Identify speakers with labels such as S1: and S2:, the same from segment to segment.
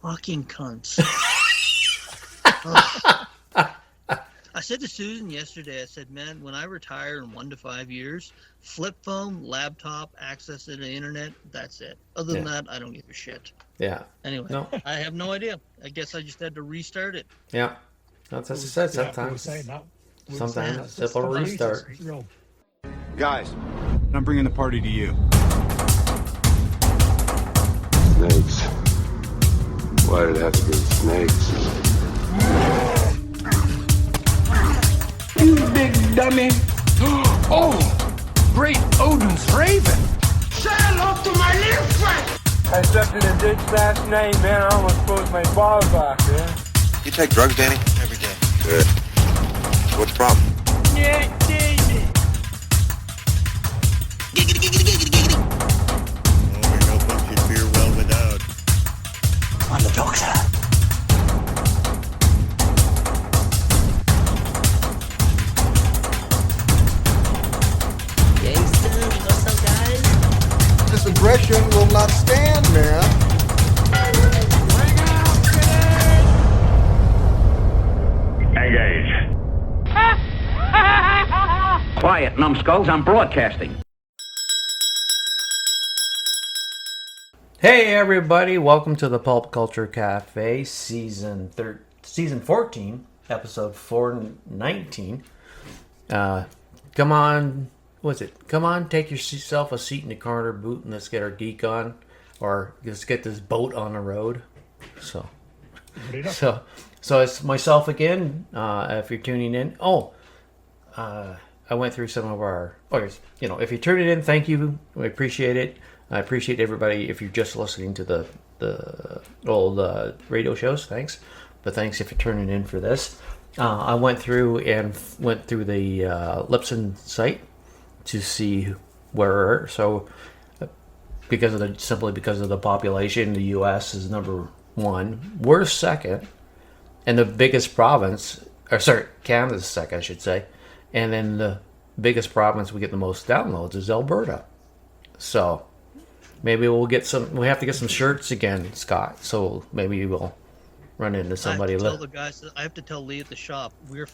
S1: fucking cunts. Ugh. I said to Susan yesterday, I said, man, when I retire in 1 to 5 years, flip phone, laptop, access to the internet, that's it. Other than that, I don't give a shit.
S2: Yeah.
S1: Anyway,
S2: No.
S1: I have no idea. I guess I just had to restart it.
S2: Yeah. That's what I said. Sometimes a simple restart.
S3: Guys, I'm bringing the party to you.
S4: Snakes. Why did it have to be snakes?
S5: You big dummy. Oh, great Odin's raven. Say hello to my little friend.
S6: I stepped in a ditch last night, man. I almost froze my balls off, man.
S7: You take drugs, Danny?
S4: Every day. Good.
S7: What's the problem?
S5: Yeah, David.
S1: Giggity, giggity, giggity, giggity.
S8: Oh, we no punchy fear well without.
S1: I'm the doctor. What's up, guys?
S3: This aggression will not stand, man.
S9: Engage. Quiet, numbskulls. I'm broadcasting.
S2: Hey everybody, welcome to the Pulp Culture Cafe, season 14, episode 419. Come on, Come on, take yourself a seat in the corner boot and let's get our geek on, or let's get this boat on the road. So it's myself again. If you're tuning in, I went through some of our, if you're tuning in, thank you. We appreciate it. I appreciate everybody. If you're just listening to the old radio shows, thanks. But thanks if you're turning in for this. I went through the Lipson site to see where. So because of the population, the U.S. is number one. We're second, and the biggest province, Canada's second, I should say, and then the biggest province we get the most downloads is Alberta. So maybe we'll get some. We have to get some shirts again, Scott. So maybe we'll run into somebody.
S1: I have to tell Lee at the shop, we are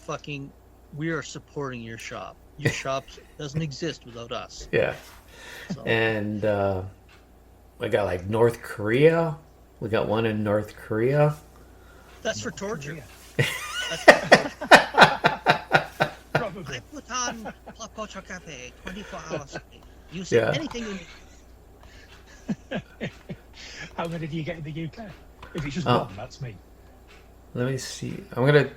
S1: supporting your shop. Your shop doesn't exist without us.
S2: Yeah. So. And we got like North Korea. We got one in North Korea.
S1: That's for torture. Probably. I put on Pop Culture Cafe 24 hours. You say anything you need.
S10: How many do you get in the UK? If it's just one, that's me.
S2: Let me see. I'm gonna.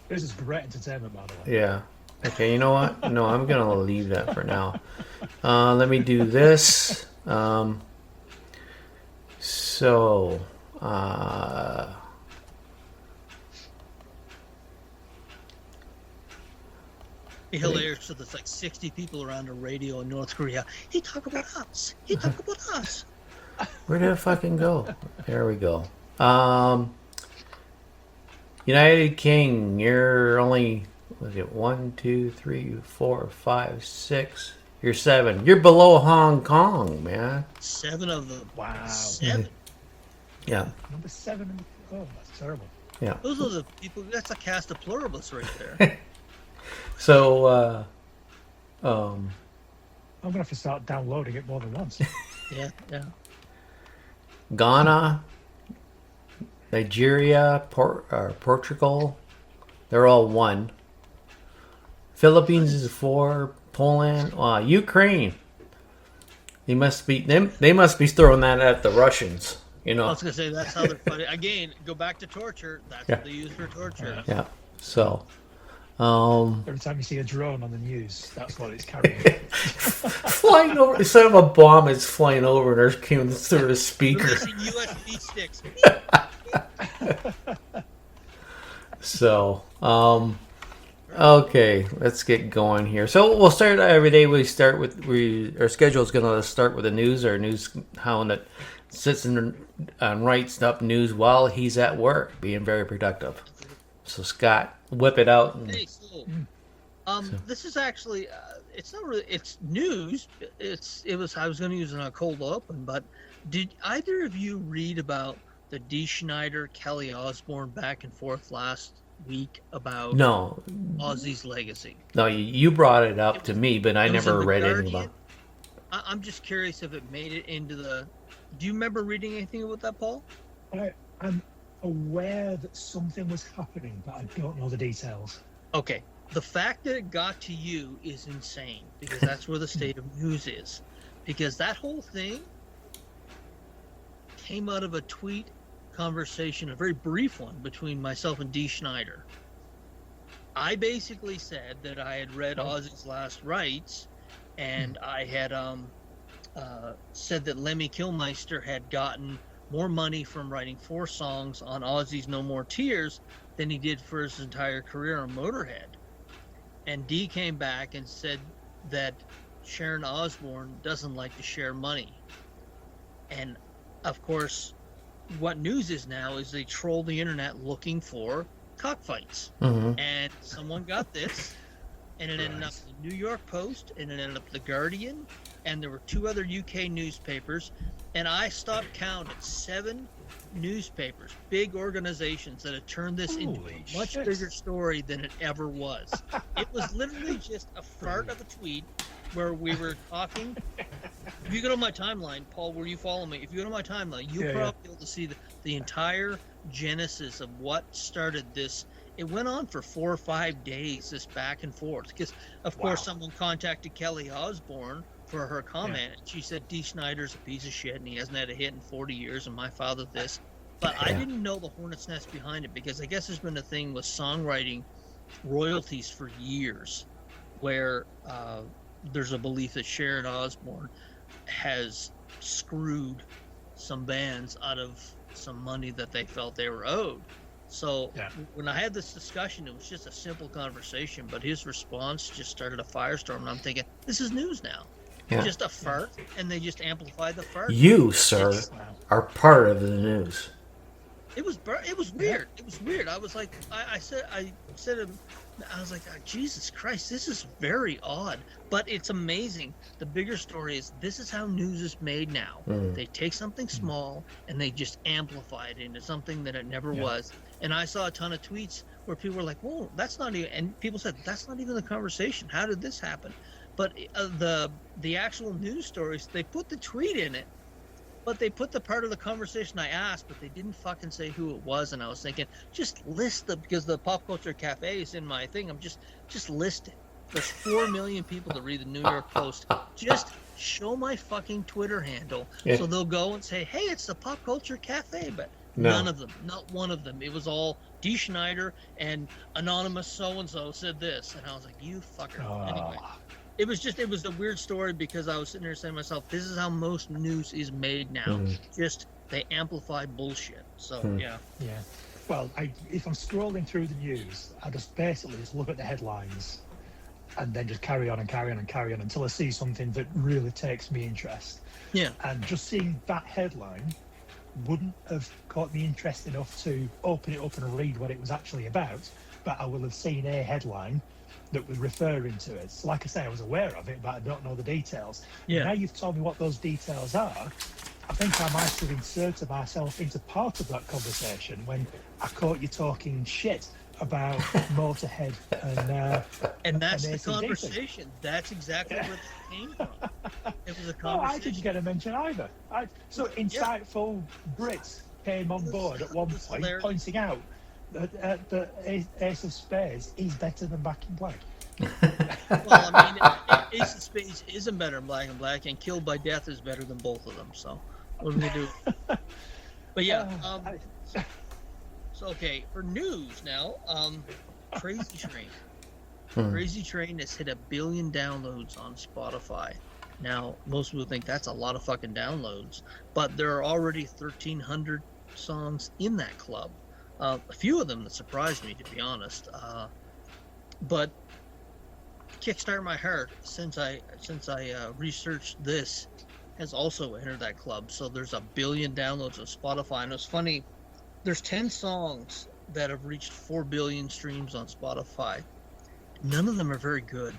S10: This is great entertainment, by the way.
S2: Yeah. Okay. You know what? No, I'm gonna leave that for now. Let me do this.
S1: Be hilarious. So there's like 60 people around the radio in North Korea. He talk about us. He talk about us.
S2: Where did it fucking go? There we go. United King, you're only, 1, 2, 3, 4, 5, 6. You're 7. You're below Hong Kong, man.
S1: 7 of them.
S10: Wow.
S1: 7.
S2: Yeah.
S10: Number 7. Oh, that's terrible.
S2: Yeah.
S1: Those are the people. That's a cast of pluribus right there.
S2: So,
S10: I'm gonna have to start downloading it more than once.
S1: Yeah.
S2: Ghana, Nigeria, Portugal, they're all 1. Philippines is 4. Poland, Ukraine. They must be throwing that at the Russians.
S1: I was gonna say that's how they're funny. Again, go back to torture. That's what they use for torture.
S2: Yeah. So.
S10: Every time you see a drone on the news, that's what it's carrying.
S2: Flying over, instead of a bomb, it's flying over and there's coming through the speaker.
S1: USB sticks.
S2: So, okay, let's get going here. So we'll start every day. Our schedule is going to start with the news. Our news hound that sits and writes up news while he's at work, being very productive. So Scott, whip it out.
S1: Hey, this is actually it's not really, it's news. I was going to use it on a cold open, but Did either of you read about the Dee Schneider Kelly Osbourne back and forth last week about
S2: No,
S1: Ozzy's legacy?
S2: no, you brought it up to me, but I
S1: It was in
S2: never
S1: the
S2: read anything about.
S1: Guardian. I'm just curious if it made it into the. Do you remember reading anything about that, Paul?
S10: I'm aware that something was happening, but I don't know the details.
S1: Okay. The fact that it got to you is insane because that's where the state of news is. Because that whole thing came out of a tweet conversation, a very brief one, between myself and Dee Schneider. I basically said that I had read Ozzy's Last Rites, and I had said that Lemmy Kilmister had gotten more money from writing 4 songs on Ozzy's No More Tears than he did for his entire career on Motorhead. And Dee came back and said that Sharon Osbourne doesn't like to share money. And, of course, what news is now is they troll the internet looking for cockfights.
S2: Mm-hmm.
S1: And someone got this, and it ended up in the New York Post, and it ended up in the Guardian, and there were 2 other UK newspapers, and I stopped count at 7 newspapers, big organizations that had turned this into a much bigger story than it ever was. It was literally just a fart of a tweet where we were talking. If you go to my timeline, Paul, where you follow me, if you go to my timeline, you'll probably be able to see the entire genesis of what started this. It went on for 4 or 5 days, this back and forth, because, of course, someone contacted Kelly Osbourne for her comment. Yeah. She said, Dee Schneider's a piece of shit, and he hasn't had a hit in 40 years, and my father this. But I didn't know the hornet's nest behind it, because I guess there's been a thing with songwriting royalties for years, where there's a belief that Sharon Osbourne has screwed some bands out of some money that they felt they were owed. So when I had this discussion, it was just a simple conversation, but his response just started a firestorm, and I'm thinking, this is news now. Yeah. Just a fart, and they just amplified the fart.
S2: You, sir, are part of the news.
S1: It was weird. It was weird. I was like, I said, I was like, oh, Jesus Christ, this is very odd. But it's amazing. The bigger story is this is how news is made now. They take something small and they just amplify it into something that it never was. And I saw a ton of tweets where people were like, whoa, that's not even, and people said, that's not even the conversation. How did this happen? But the actual news stories, they put the tweet in it, but they put the part of the conversation I asked, but they didn't fucking say who it was. And I was thinking, just list them, because the Pop Culture Cafe is in my thing. I'm just list it. There's 4 million people that read the New York Post. Just show my fucking Twitter handle, so they'll go and say, hey, it's the Pop Culture Cafe. But none of them, not one of them. It was all Dee Schneider and anonymous so-and-so said this. And I was like, you fucker. Anyway. It was a weird story, because I was sitting there saying to myself, this is how most news is made now. Just, they amplify bullshit. So, yeah.
S10: Well, if I'm scrolling through the news, I just basically just look at the headlines and then just carry on and carry on and carry on until I see something that really takes me interest.
S1: Yeah.
S10: And just seeing that headline wouldn't have caught me interest enough to open it up and read what it was actually about, but I will have seen a headline that was referring to it. So like I say, I was aware of it, but I don't know the details. Yeah. Now you've told me what those details are, I think I might have inserted myself into part of that conversation when I caught you talking shit about Motorhead
S1: and that's the conversation. That's exactly where it came from. It was a conversation.
S10: Oh, I didn't get a mention either. So insightful Brits came on board at one point, pointing out that Ace of Spades is better than Back in Black.
S1: Well, I mean, Ace of Spades isn't better than Black and Black, and Killed by Death is better than both of them. So, what do we do? But yeah, so okay, for news now, Crazy Train. Crazy Train has hit 1 billion downloads on Spotify. Now, most people think that's a lot of fucking downloads, but there are already 1,300 songs in that club. A few of them that surprised me, to be honest. But Kickstart My Heart, since I researched this, has also entered that club. So there's 1 billion downloads of Spotify. And it's funny, there's 10 songs that have reached 4 billion streams on Spotify. None of them are very good.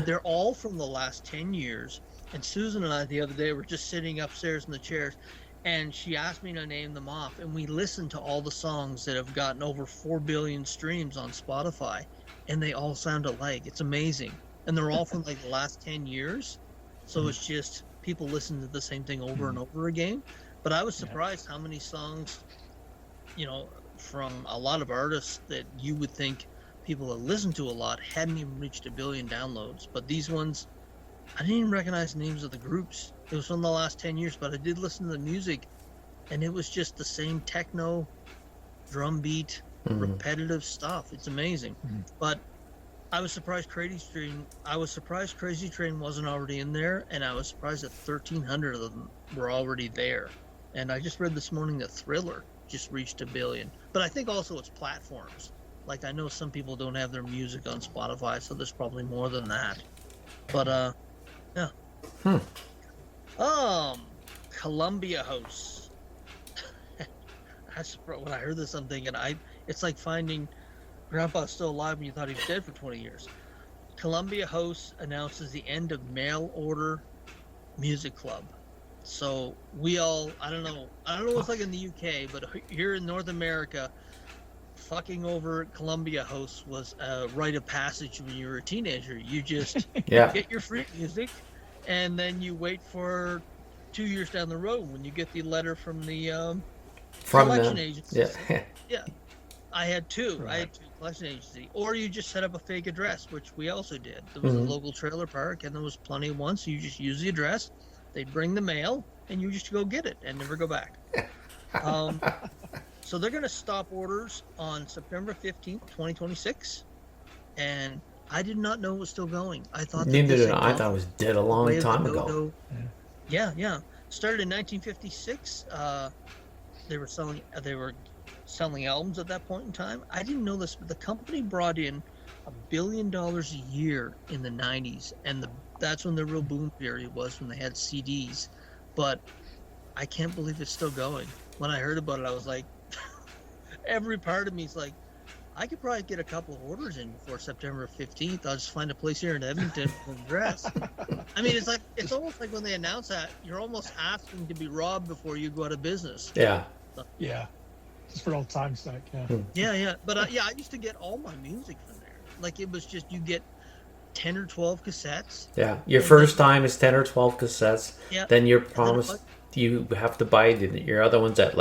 S1: They're all from the last 10 years. And Susan and I the other day were just sitting upstairs in the chairs, and she asked me to name them off, and we listened to all the songs that have gotten over 4 billion streams on Spotify, and they all sound alike. It's amazing. And they're all from like the last 10 years. So it's just people listen to the same thing over and over again. But I was surprised how many songs, from a lot of artists that you would think people that listen to a lot hadn't even reached 1 billion downloads. But these ones, I didn't even recognize the names of the groups. It was from the last 10 years, but I did listen to the music, and it was just the same techno, drum beat, repetitive stuff. It's amazing. But I was surprised Crazy Train wasn't already in there, and I was surprised that 1,300 of them were already there. And I just read this morning that Thriller just reached 1 billion. But I think also it's platforms. Like, I know some people don't have their music on Spotify, so there's probably more than that. But, yeah. Columbia House. When I heard this, I'm thinking, it's like finding Grandpa's still alive when you thought he was dead for 20 years. Columbia House announces the end of mail order music club. So I don't know what's like in the UK, but here in North America, fucking over Columbia House was a rite of passage when you were a teenager. You just get your free music, and then you wait for 2 years down the road when you get the letter from the collection agency. Yeah. I had two. Right. I had two collection agency. Or you just set up a fake address, which we also did. There was a local trailer park, and there was plenty of ones. So you just use the address. They'd bring the mail, and you just go get it and never go back. So they're going to stop orders on September 15th, 2026. And I did not know it was still going. I thought
S2: neither did I. I thought it was dead a long time ago.
S1: Yeah. Started in 1956. They were selling albums at that point in time. I didn't know this, but the company brought in $1 billion a year in the 90s, and that's when the real boom period was, when they had CDs. But I can't believe it's still going. When I heard about it, I was like, every part of me is like, I could probably get a couple of orders in before September 15th. I'll just find a place here in Edmonton with an address. I mean, it's almost like when they announce that, you're almost asking to be robbed before you go out of business.
S2: Yeah.
S1: So,
S10: just for old time's sake.
S1: Yeah. But I used to get all my music from there. Like, it was just, you get 10 or 12 cassettes.
S2: Yeah. Your first time is 10 or 12 cassettes.
S1: Yeah.
S2: Then you're promised you have to buy your other ones at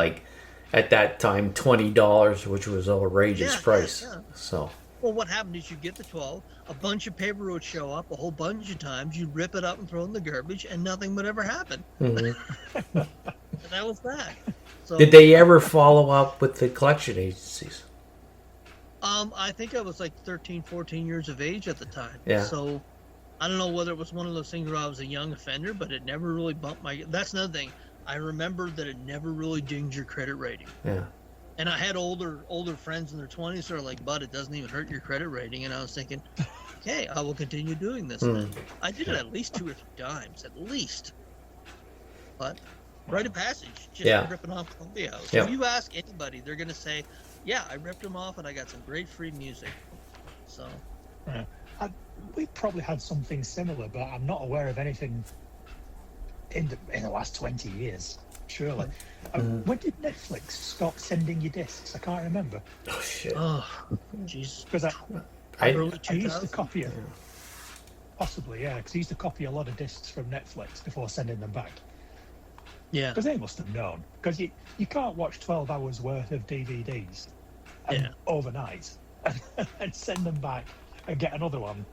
S2: at that time $20, which was an outrageous price. Yeah. So.
S1: Well, what happened is you get the 12, a bunch of paper would show up a whole bunch of times, you'd rip it up and throw it in the garbage, and nothing would ever happen. And that was that. So,
S2: did they ever follow up with the collection agencies?
S1: I think I was like 13, 14 years of age at the time.
S2: Yeah.
S1: So I don't know whether it was one of those things where I was a young offender, but it never really bumped that's another thing. I remember that it never really dinged your credit rating.
S2: Yeah.
S1: And I had older friends in their 20s that are like, "Bud, it doesn't even hurt your credit rating." And I was thinking, okay, I will continue doing this. Then I did it at least 2 or 3 times, at least. But rite of passage, just ripping off Columbia House. If you ask anybody, they're going to say, yeah, I ripped them off and I got some great free music. So.
S10: We probably had something similar, but I'm not aware of anything in the last 20 years, surely. When did Netflix stop sending you discs? I can't remember.
S2: Oh, shit.
S1: Oh, Jesus.
S10: Because I used to copy it. Possibly, yeah, because I used to copy a lot of discs from Netflix before sending them back.
S1: Yeah.
S10: Because they must have known. Because you can't watch 12 hours worth of DVDs overnight and send them back and get another one.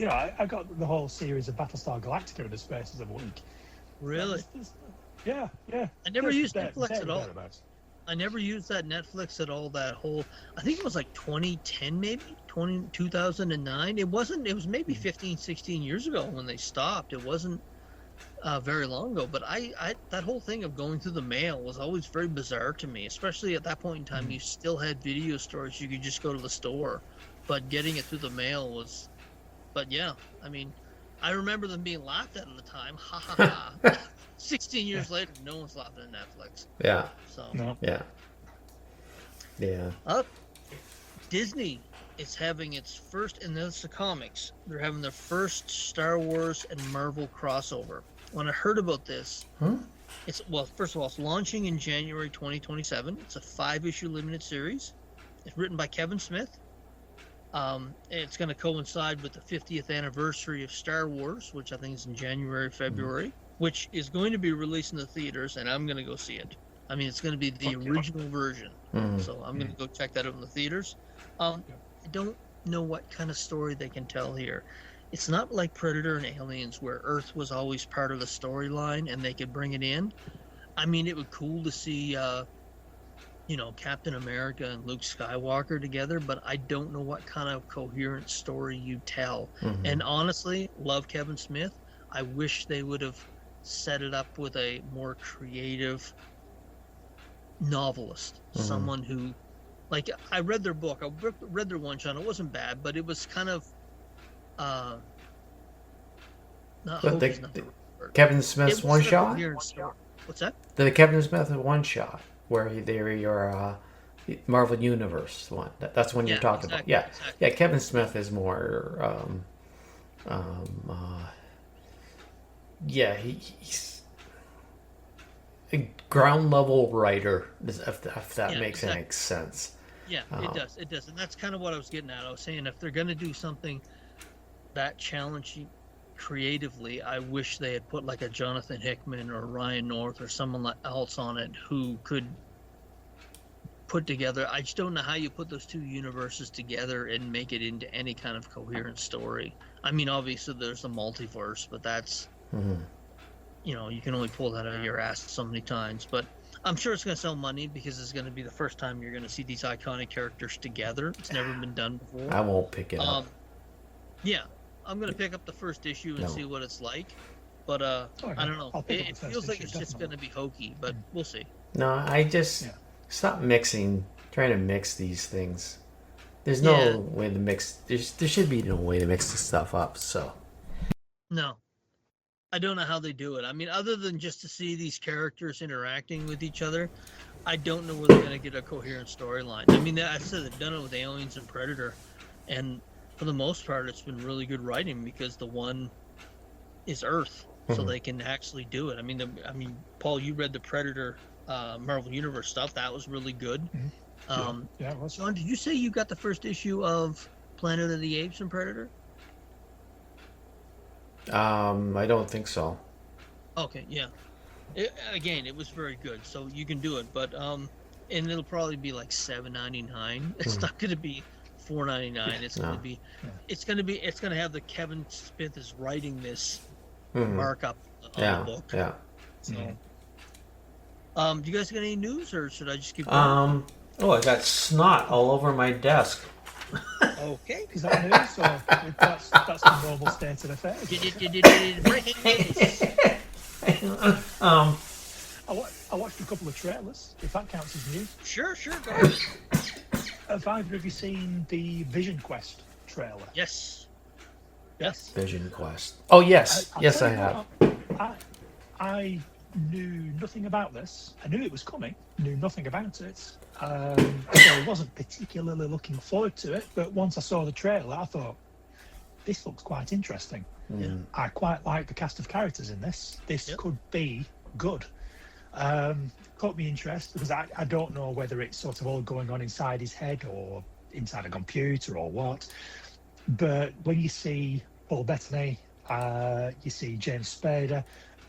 S10: I got the whole series of Battlestar Galactica in the space of a week.
S1: Really?
S10: Yeah.
S1: I never used Netflix at all. I never used that Netflix at all. That whole, I think it was like 2010, maybe 2009. It was maybe 15, 16 years ago when they stopped. It wasn't very long ago. But I that whole thing of going through the mail was always very bizarre to me, especially at that point in time. You still had video stores. You could just go to the store, but getting it through the mail was. But yeah, I mean, I remember them being laughed at the time. Ha ha ha. 16 years later, no one's laughing at Netflix.
S2: Yeah.
S1: So.
S10: No.
S2: Yeah.
S1: Disney it's having its first, and that's the comics. They're having their first Star Wars and Marvel crossover. When I heard about this, it's first of all, it's launching in January 2027. It's a 5-issue limited series. It's written by Kevin Smith. It's going to coincide with the 50th anniversary of Star Wars, which I think is in January, February, which is going to be released in the theaters, and I'm going to go see it. I mean, it's going to be the original version, so I'm going to go check that out in the theaters. I don't know what kind of story they can tell here. It's not like Predator and Aliens, where Earth was always part of the storyline and they could bring it in. I mean, it would be cool to see, Captain America and Luke Skywalker together, but I don't know what kind of coherent story you tell. And honestly, love Kevin Smith. I wish they would have set it up with a more creative novelist, someone who, like, I read their book. I read their one shot. It wasn't bad, but it was kind of not
S2: But
S1: hocus, not the right word.
S2: Kevin Smith's
S1: It
S2: one
S1: wasn't a
S2: shot?
S1: coherent story. What's that?
S2: The Kevin Smith one shot, where they're your Marvel Universe one. That's one you're talking about. Yeah,
S1: exactly.
S2: yeah. Kevin Smith is more. He's a ground level writer. If that makes any sense.
S1: Yeah, it does. It does, and that's kind of what I was getting at. I was saying if they're going to do something that challenging creatively, I wish they had put like a Jonathan Hickman or Ryan North or someone else on it who could put together. I just don't know how you put those two universes together and make it into any kind of coherent story. I mean, obviously there's the multiverse, but that's you can only pull that out of your ass so many times. But I'm sure it's going to sell money because it's going to be the first time you're going to see these iconic characters together. It's never been done before.
S2: I won't pick it up.
S1: Yeah, I'm going to pick up the first issue and see what it's like. But I don't know. It feels like it's just going to be hokey, but we'll see.
S2: No, I just stop trying to mix these things. There's no way to mix. There should be no way to mix this stuff up. So
S1: no, I don't know how they do it. I mean, other than just to see these characters interacting with each other, I don't know where they're going to get a coherent storyline. I mean, I said they've done it with Aliens and Predator, and for the most part, it's been really good writing because the one is Earth, so they can actually do it. I mean, Paul, you read the Predator Marvel Universe stuff. That was really good.
S10: It was.
S1: John, did you say you got the first issue of Planet of the Apes and Predator?
S2: I don't think so.
S1: Okay, yeah. It was very good, so you can do it. But and it'll probably be like $7.99. It's not going to be $4.99. It's going to be, it's going to have the Kevin Smith is writing this markup on the book.
S2: Yeah.
S1: So, do you guys got any news, or should I just keep going?
S2: I got snot all over my desk.
S1: Okay.
S10: Is that news? Or that's the normal state of affairs.
S1: Breaking news.
S10: I watched a couple of trailers, if that counts as news.
S1: Sure, go ahead.
S10: Have either of you seen the Vision Quest trailer?
S1: Yes.
S2: Vision Quest. Oh, yes. Yes, I have.
S10: I knew nothing about this. I knew it was coming, knew nothing about it. So I wasn't particularly looking forward to it, but once I saw the trailer, I thought, this looks quite interesting. I quite like the cast of characters in this. This could be good. Caught me interest because I don't know whether it's sort of all going on inside his head or inside a computer or what. But when you see Paul Bettany, you see James Spader,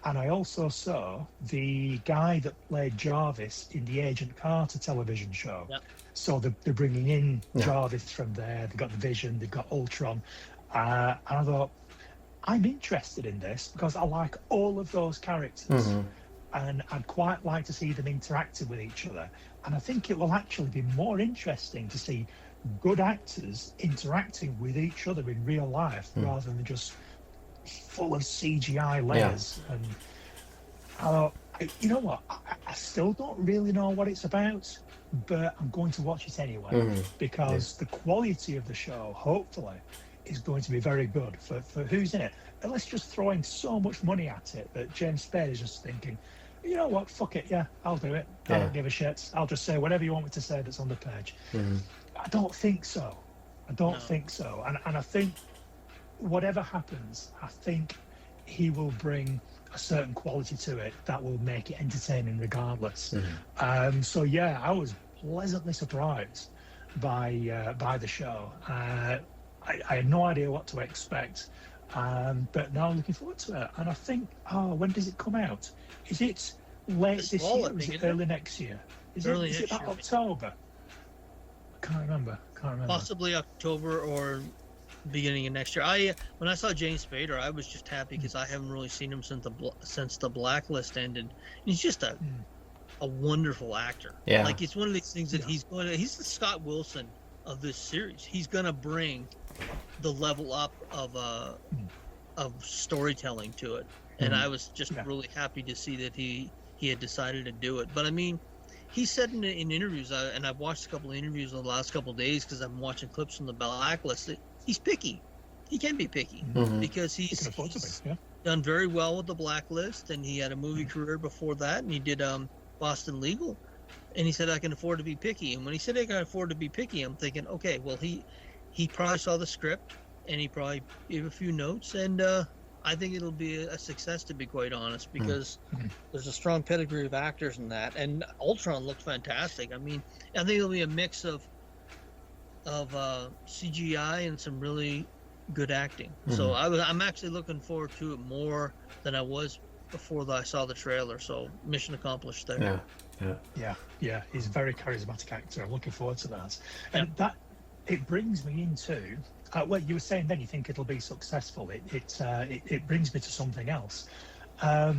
S10: and I also saw the guy that played Jarvis in the Agent Carter television show. So they're bringing in Jarvis from there. They've got the Vision, they've got Ultron. And I thought, I'm interested in this because I like all of those characters. And I'd quite like to see them interacting with each other. And I think it will actually be more interesting to see good actors interacting with each other in real life rather than just full of CGI layers. And I thought, you know what? I still don't really know what it's about, but I'm going to watch it anyway because the quality of the show, hopefully, is going to be very good for who's in it. And let's just throwing so much money at it that James Spader is just thinking, you know what, fuck it, I'll do it. I don't give a shit. I'll just say whatever you want me to say that's on the page. I don't think so. I don't
S1: No.
S10: think so. And I think whatever happens, I think he will bring a certain quality to it that will make it entertaining regardless. So yeah, I was pleasantly surprised by the show. I had no idea what to expect, but now I'm looking forward to it. And I think, when does it come out? Is it late this
S1: fall,
S10: year
S1: I
S10: or is
S1: think,
S10: it
S1: isn't it?
S10: early next year? Is
S1: Early
S10: it
S1: next
S10: about
S1: year, maybe.
S10: October? I can't remember.
S1: Possibly October or beginning of next year. When I saw James Spader, I was just happy because I haven't really seen him since the Blacklist ended. He's just a wonderful actor.
S2: Yeah.
S1: Like it's one of these things that he's the Scott Wilson of this series. He's gonna bring the level up of storytelling to it, and I was just really happy to see that he had decided to do it. But I mean, he said in interviews, and I've watched a couple of interviews in the last couple of days because I'm watching clips from the Blacklist. That he's picky. He can be picky because he's done very well with the Blacklist, and he had a movie career before that, and he did Boston Legal, and he said I can afford to be picky. And when he said I can afford to be picky, I'm thinking, okay, well he probably saw the script and he probably gave a few notes, and I think it'll be a success, to be quite honest, because there's a strong pedigree of actors in that, and Ultron looked fantastic. I mean, I think it'll be a mix of CGI and some really good acting. So I'm actually looking forward to it more than I was before I saw the trailer. So mission accomplished there.
S10: Yeah. He's a very charismatic actor. I'm looking forward to that. And that it brings me into what you were saying. Then you think it'll be successful. It brings me to something else. I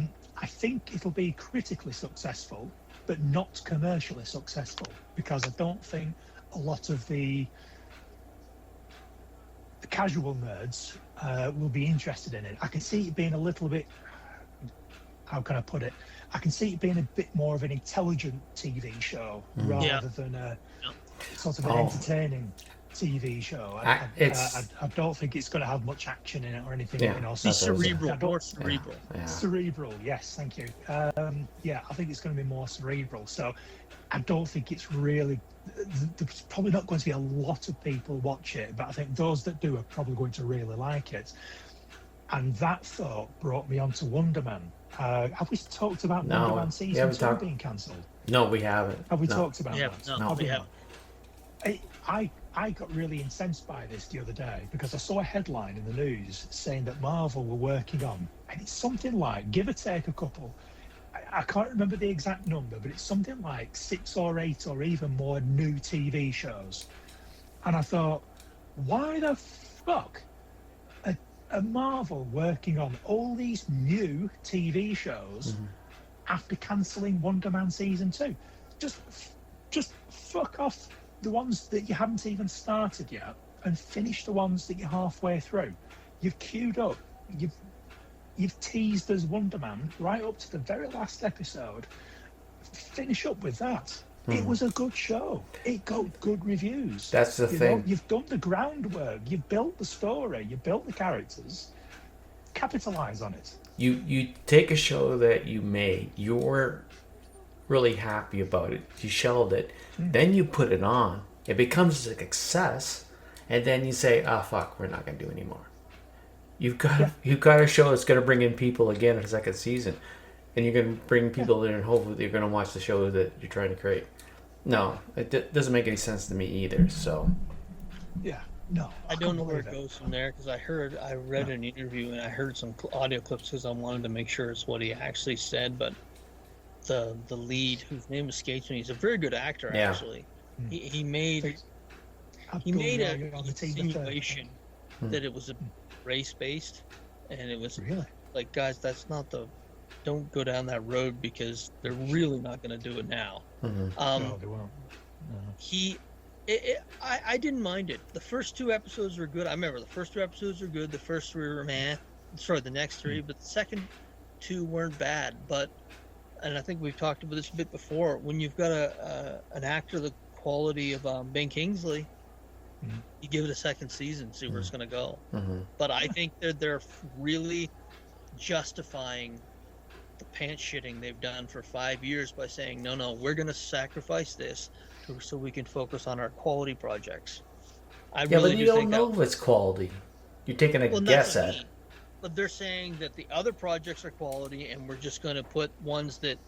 S10: think it'll be critically successful, but not commercially successful, because I don't think a lot of the casual nerds will be interested in it. I can see it being a little bit, how can I put it? I can see it being a bit more of an intelligent TV show rather than a sort of an entertaining TV show. I don't think it's going to have much action in it or anything.
S1: It's cerebral, more cerebral.
S10: Cerebral, yes, thank you. I think it's going to be more cerebral. So I don't think it's really. There's probably not going to be a lot of people watch it, but I think those that do are probably going to really like it. And that thought brought me on to Wonder Man. Have we talked about Wonder Man season 2 being cancelled?
S2: No, we haven't.
S10: Have we talked about that?
S1: No, we haven't.
S10: I got really incensed by this the other day because I saw a headline in the news saying that Marvel were working on, and it's something like, give or take a couple, I can't remember the exact number, but it's something like 6 or 8 or even more new TV shows. And I thought, why the fuck are Marvel working on all these new TV shows after cancelling Wonder Man season 2? Just fuck off the ones that you haven't even started yet and finish the ones that you're halfway through. You've queued up, you've teased us Wonder Man right up to the very last episode. Finish up with that. It was a good show. It got good reviews.
S2: That's the thing.
S10: You've done the groundwork. You've built the story. You've built the characters. Capitalize on it.
S2: You take a show that you made. You were really happy about it. You shelved it. Then you put it on. It becomes a success. And then you say, fuck, we're not going to do anymore. You've got a show that's going to bring in people again in the second season. And you're going to bring people in and hopefully they're going to watch the show that you're trying to create. No, it doesn't make any sense to me either. So,
S10: no,
S1: I don't know where it goes from there because I read an interview and I heard some audio clips because I wanted to make sure it's what he actually said. But the lead, whose name escapes me, he's a very good actor actually. He made a insinuation that it was a race based, and it was
S10: really
S1: like, guys, that's not the. Don't go down that road because they're really not going to do it now.
S10: No, they won't. No.
S1: I didn't mind it. The first 2 episodes were good. I remember the first 2 episodes were good. The first 3 were the next 3, but the second 2 weren't bad. And I think we've talked about this a bit before. When you've got an actor the quality of Ben Kingsley, you give it a second season, see where it's going to go. But I think they're really justifying the pants shitting they've done for 5 years by saying, no, we're going to sacrifice this so we can focus on our quality projects. I
S2: Yeah,
S1: really
S2: but you
S1: do
S2: don't
S1: think
S2: know if it's quality. You're taking a
S1: well,
S2: guess
S1: that's what I
S2: at it.
S1: mean. But they're saying that the other projects are quality, and we're just going to put ones that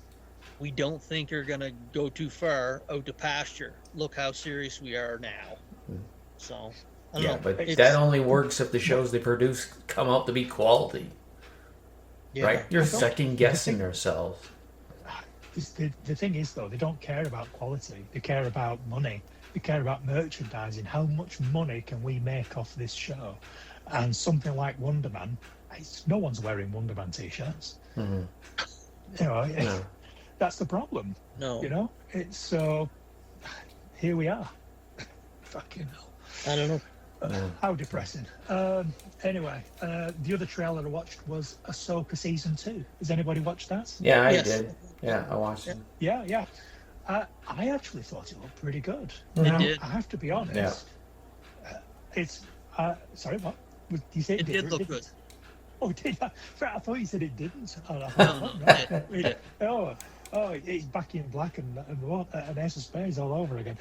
S1: we don't think are going to go too far out to pasture. Look how serious we are now. So I don't
S2: Yeah,
S1: know.
S2: but that
S1: It's
S2: only works if the shows they produce come out to be quality,
S1: yeah.
S2: right? You're
S10: I don't-
S2: second guessing yourselves.
S10: The thing is, though, they don't care about quality. They care about money. They care about merchandising. How much money can we make off this show? And something like Wonder Man, no one's wearing Wonder Man t-shirts.
S2: Mm-hmm.
S10: You know,
S2: No.
S10: that's the problem.
S1: No,
S10: You know, it's so. Here we are. Fucking hell.
S1: I don't know.
S10: How depressing. Anyway, the other trailer I watched was Ahsoka season 2. Has anybody watched that?
S2: Yeah, I
S1: Yes.
S2: did. Yeah, I watched it.
S10: Yeah. I actually thought it looked pretty good.
S1: It
S10: Now,
S1: did.
S10: I have to be honest. It's sorry, what? You say
S1: It did look
S10: didn't?
S1: good.
S10: Oh, it did. I thought you said it didn't. And I
S1: No,
S10: thought,
S1: no,
S10: oh,
S1: it did.
S10: it's back in black and Ace of Spades all over again.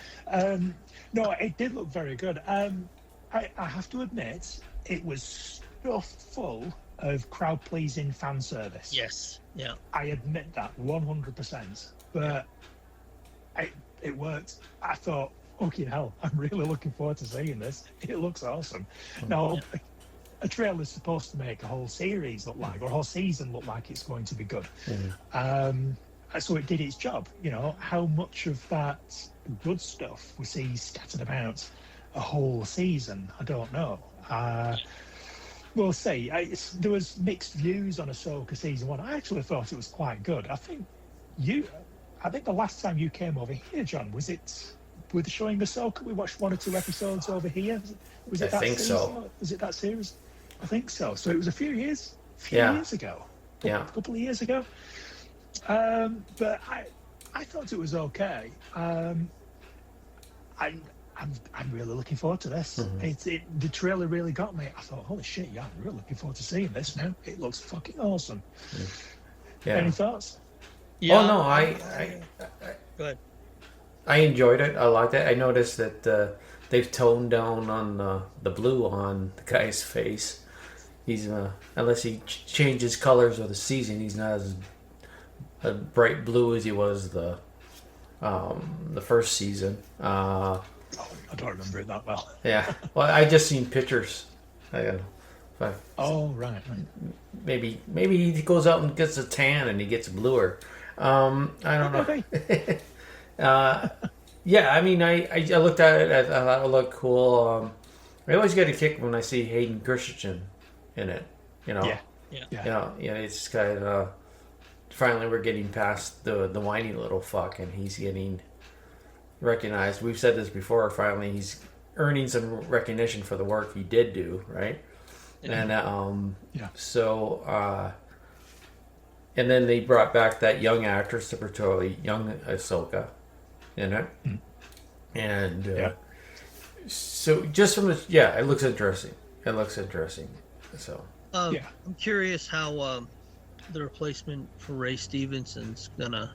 S10: No, it did look very good. I have to admit, it was stuffed full of crowd-pleasing fan service.
S1: Yes. Yeah.
S10: I admit that 100%. But it worked. I thought, fucking hell, I'm really looking forward to seeing this. It looks awesome. Now, a trailer's supposed to make a whole series look like, or a whole season look like it's going to be good. So it did its job. You know, how much of that good stuff we see scattered about a whole season, I don't know. We'll see. There was mixed views on Ahsoka season 1. I actually thought it was quite good. I think the last time you came over here, John, was it with showing Ahsoka? We watched 1 or 2 episodes over here. Was it
S2: I
S10: that
S2: think
S10: season?
S2: so.
S10: Was it that series? I think so. So it was a few years
S2: Yeah.
S10: ago.
S2: Yeah.
S10: A couple of years ago. But I thought it was okay. I'm really looking forward to this. The trailer really got me. I thought, holy shit, yeah, I'm really looking forward to seeing this now. It looks fucking awesome.
S2: Yeah.
S10: Any thoughts?
S1: Yeah.
S2: Oh no,
S1: Go ahead.
S2: I enjoyed it. I liked it. I noticed that they've toned down on the blue on the guy's face. He's unless he changes colors of the season, he's not as bright blue as he was the first season.
S10: I don't remember it that well.
S2: Yeah. Well, I just seen pictures.
S10: Oh, right.
S2: Maybe he goes out and gets a tan and he gets bluer. I don't know. Yeah, I mean, I looked at it. I thought it looked cool. I always get a kick when I see Hayden Christensen in it. You know.
S10: Yeah.
S2: It's kind of finally we're getting past the whiny little fuck, and he's getting recognized. We've said this before. Finally, he's earning some recognition for the work he did do, right?
S1: Yeah.
S2: And and then they brought back that young actress to portray young Ahsoka in it, and so just from it looks interesting. It looks interesting. So
S1: I'm curious how the replacement for Ray Stevenson's gonna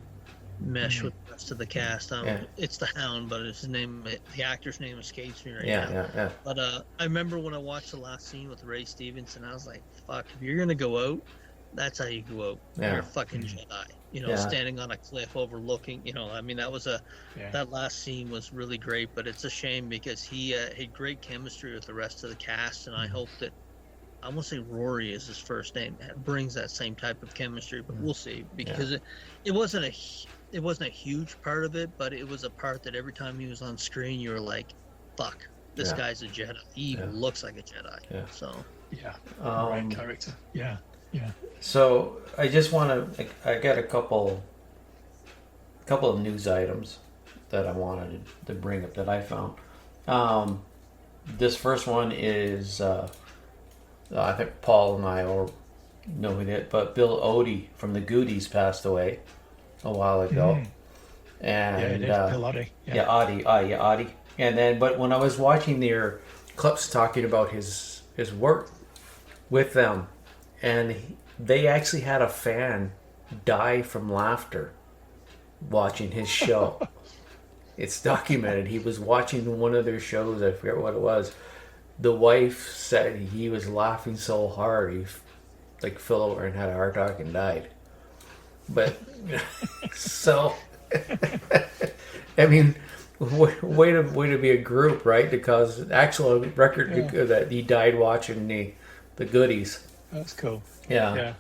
S1: mesh with the rest of the cast. It's the Hound, but the actor's name escapes me right now.
S2: Yeah.
S1: But I remember when I watched the last scene with Ray Stevenson, I was like, "Fuck! If you're gonna go out, that's how you go out. You're a fucking Jedi." Standing on a cliff overlooking. I mean, that was that last scene was really great. But it's a shame because he had great chemistry with the rest of the cast, and I hope that. I won't say Rory is his first name. Brings that same type of chemistry, but we'll see because it wasn't a huge part of it, but it was a part that every time he was on screen, you were like, "Fuck, this guy's a Jedi. He even looks like a Jedi."
S2: Yeah.
S1: So
S10: Right character. Yeah.
S2: So I just want to. I got a couple of news items that I wanted to bring up that I found. This first one is. I think Paul and I all know who it, but Bill Oddie from the Goodies passed away a while ago. And
S10: Bill Oddie.
S2: Oddie. And then, but when I was watching their clips talking about his work with them, and they actually had a fan die from laughter watching his show. It's documented. He was watching one of their shows. I forget what it was. The wife said he was laughing so hard he like fell over and had a heart attack and died. But so, I mean, way to be a group, right? To cause actual record that he died watching the Goodies.
S10: That's cool.
S2: Yeah.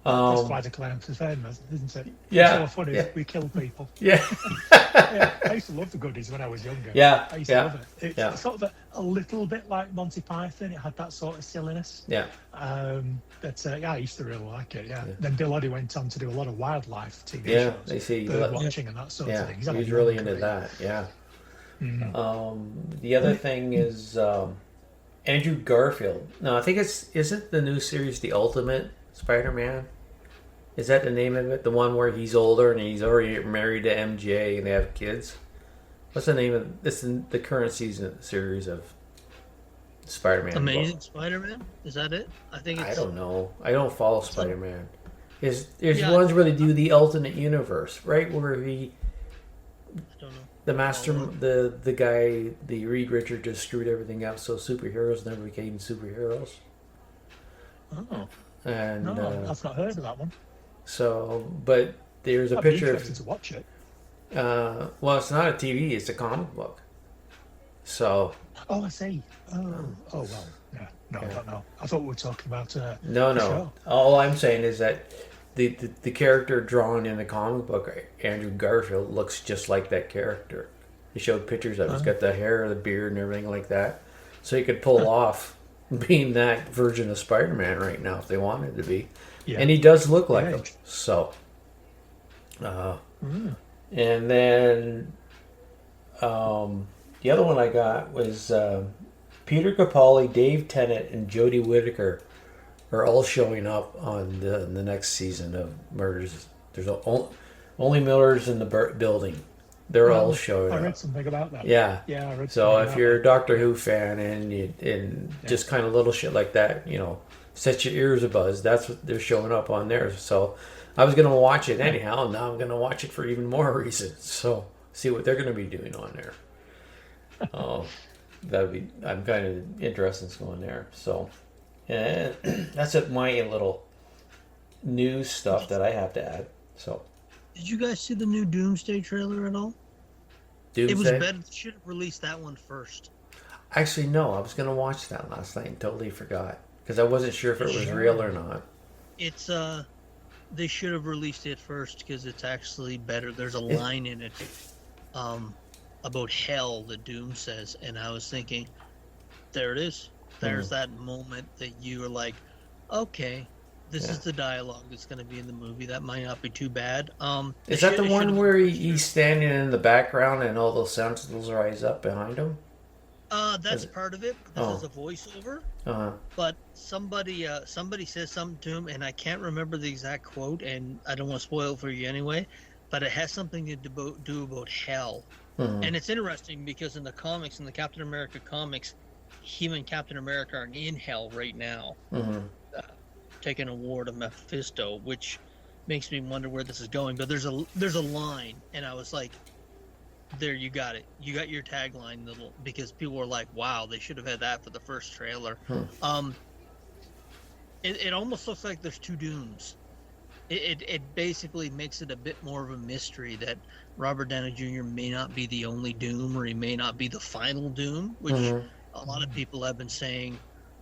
S10: That's why the clowns are famous, isn't it?
S2: Yeah.
S10: It's so funny. We kill people.
S2: Yeah.
S10: I used to love the Goodies when I was younger.
S2: Yeah.
S10: I used to love it.
S2: Yeah.
S10: It's sort of a little bit like Monty Python. It had that sort of silliness.
S2: Yeah.
S10: But I used to really like it. Yeah. Then Bill Oddie went on to do a lot of wildlife TV shows.
S2: Yeah, they see
S10: bird watching and that sort of thing.
S2: He's really into that. Yeah. The other thing is Andrew Garfield. No, I think isn't the new series The Ultimate Spider-Man? Is that the name of it? The one where he's older and he's already married to MJ and they have kids? What's the name of this? Is the current series of Spider-Man?
S1: Amazing Spider-Man? Is that it? I think it's...
S2: I don't know. I don't follow Spider-Man. There's ones where they do the alternate universe, right? Where he...
S1: I don't know.
S2: The master, the guy, the Reed Richards just screwed everything up, so superheroes never became superheroes.
S10: Oh.
S2: And
S10: no, I've not heard of that one.
S2: So, but there's a
S10: I'd be
S2: picture
S10: interested to watch it.
S2: Well, it's not a TV; it's a comic book. So.
S10: Oh, I see. Oh well. Yeah. No, I don't know. I thought we were talking about.
S2: No.
S10: Show.
S2: All I'm saying is that the character drawn in the comic book, Andrew Garfield, looks just like that character. He showed pictures of him. He's got the hair, the beard, and everything like that. So he could pull off being that version of Spider-Man right now if they wanted to be. Yeah. And he does look like him. So. And then the other one I got was Peter Capaldi, Dave Tennant, and Jodie Whittaker are all showing up on the next season of Murders. There's only Millers in the building. They're all showing up.
S10: I read something about that.
S2: Yeah.
S10: Yeah, I read
S2: so if you're a Doctor Who fan and just kind of little shit like that, set your ears abuzz. That's what they're showing up on there. So I was going to watch it anyhow. And now I'm going to watch it for even more reasons. So see what they're going to be doing on there. I'm kind of interested in going there. So that's my little news stuff that I have to add. So.
S1: Did you guys see the new Doomsday trailer at all?
S2: Doomsday?
S1: It was better. They should have released that one first.
S2: Actually, no. I was going to watch that last night and totally forgot. Because I wasn't sure if it was real or not.
S1: It's, they should have released it first because it's actually better. There's a line in it about hell that Doom says. And I was thinking, there it is. There's that moment that you were like, okay, this is the dialogue that's going to be in the movie. That might not be too bad.
S2: Is that the one where he's standing in the background and all those sounds rise up behind him?
S1: That's part of it. This is a voiceover. But somebody says something to him, and I can't remember the exact quote, and I don't want to spoil it for you anyway. But it has something to do about hell, and it's interesting because in the comics, in the Captain America comics, him and Captain America are in hell right now. Taking a war to Mephisto, which makes me wonder where this is going. But there's a line, and I was like, there, you got it. You got your tagline, because people were like, wow, they should have had that for the first trailer. It almost looks like there's two Dooms. It basically makes it a bit more of a mystery that Robert Downey Jr. may not be the only Doom, or he may not be the final Doom, which a lot of people have been saying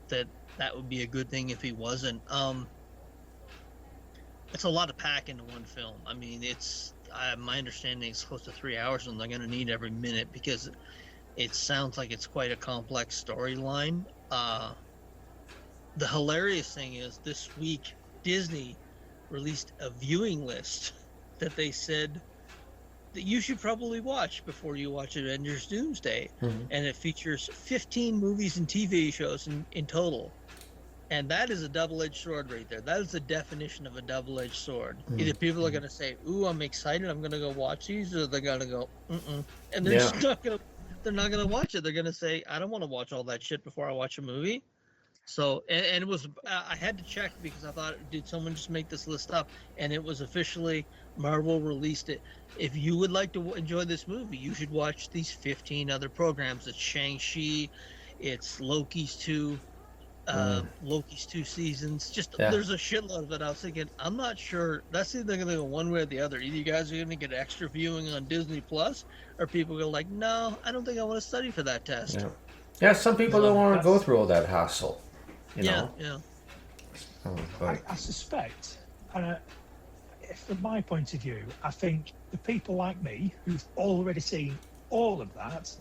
S1: that would be a good thing if he wasn't. It's a lot to pack into one film. I mean, my understanding is close to 3 hours, and they're going to need every minute because it sounds like it's quite a complex storyline. The hilarious thing is this week Disney released a viewing list that they said that you should probably watch before you watch Avengers Doomsday. And it features 15 movies and TV shows in total. And that is a double-edged sword right there. That is the definition of a double-edged sword. Either people are going to say, ooh, I'm excited, I'm going to go watch these, or they're going to go, and they're just not going to, they're not going to watch it. They're going to say, I don't want to watch all that shit before I watch a movie. So, and it was, I had to check because I thought, did someone just make this list up? And it was officially, Marvel released it. If you would like to enjoy this movie, you should watch these 15 other programs. It's Shang-Chi, it's Loki's 2 seasons. Just there's a shitload of it. I was thinking, I'm not sure. That's either going to go one way or the other. Either you guys are going to get extra viewing on Disney Plus, or people go like, no, I don't think I want to study for that test.
S2: Yeah, some people don't want to go through all that hassle. You know?
S1: Yeah.
S10: I suspect, and from my point of view, I think the people like me who've already seen all of that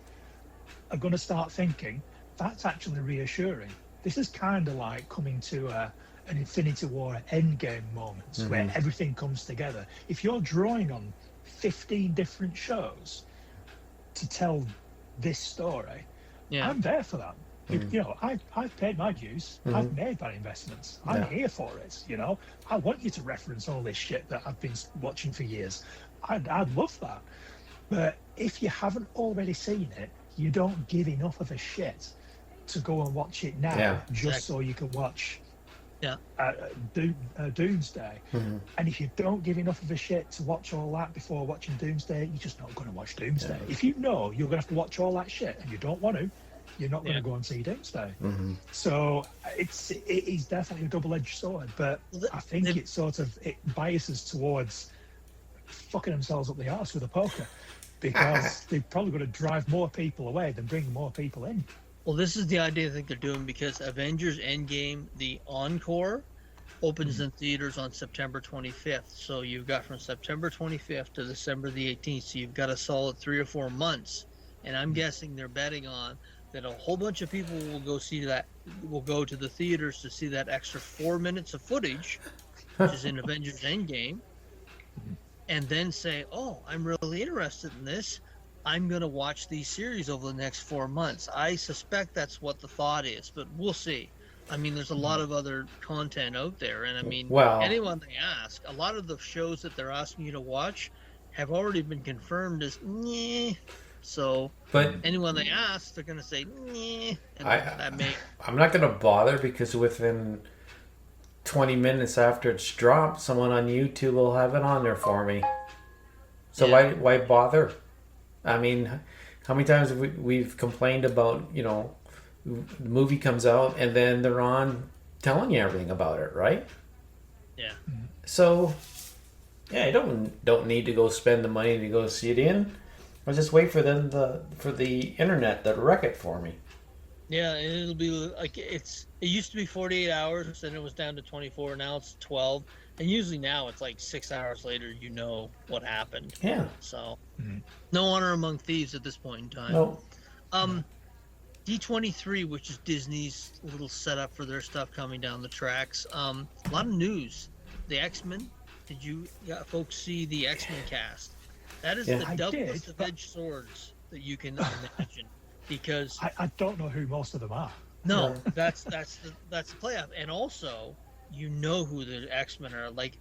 S10: are going to start thinking that's actually reassuring. This is kind of like coming to an Infinity War Endgame moment where everything comes together. If you're drawing on 15 different shows to tell this story, I'm there for that. You know, I've paid my dues. I've made that investment. I'm here for it. You know, I want you to reference all this shit that I've been watching for years. I'd love that. But if you haven't already seen it, you don't give enough of a shit to go and watch it now so you can watch Doomsday. And if you don't give enough of a shit to watch all that before watching Doomsday, you're just not going to watch Doomsday. If you know you're going to have to watch all that shit and you don't want to, you're not going to go and see Doomsday. So it is definitely a double-edged sword, but I think it biases towards fucking themselves up the arse with a poker, because they're probably going to drive more people away than bring more people in.
S1: Well, this is the idea I think they're doing, because Avengers Endgame, the encore, opens in theaters on September 25th. So you've got from September 25th to December the 18th. So you've got a solid 3 or 4 months. And I'm guessing they're betting on that a whole bunch of people will go to the theaters to see that extra 4 minutes of footage, which is in Avengers Endgame, and then say, oh, I'm really interested in this. I'm going to watch these series over the next 4 months. I suspect that's what the thought is, but we'll see. I mean, there's a lot of other content out there, and I mean, anyone they ask, a lot of the shows that they're asking you to watch have already been confirmed as nyeh. So, but anyone they ask, they're going to say nyeh.
S2: I'm not going to bother, because within 20 minutes after it's dropped, someone on YouTube will have it on there for me. So why bother? I mean, how many times have we've complained about, you know, the movie comes out and then they're on telling you everything about it, right?
S1: Yeah.
S2: So, I don't need to go spend the money to go see it in. I'll just wait for them for the internet to wreck it for me.
S1: Yeah, and it'll be like it used to be 48 hours, then it was down to 24. Now it's 12, and usually now it's like 6 hours later. You know what happened.
S2: Yeah.
S1: So, no honor among thieves at this point in time.
S2: No.
S1: D23, which is Disney's little setup for their stuff coming down the tracks. A lot of news. The X-Men. Did you folks see the X-Men cast? That is the doublest of edged swords that you can imagine. Because
S10: I don't know who most of them are.
S1: No, that's the playoff, and also you know who the X-Men are. Like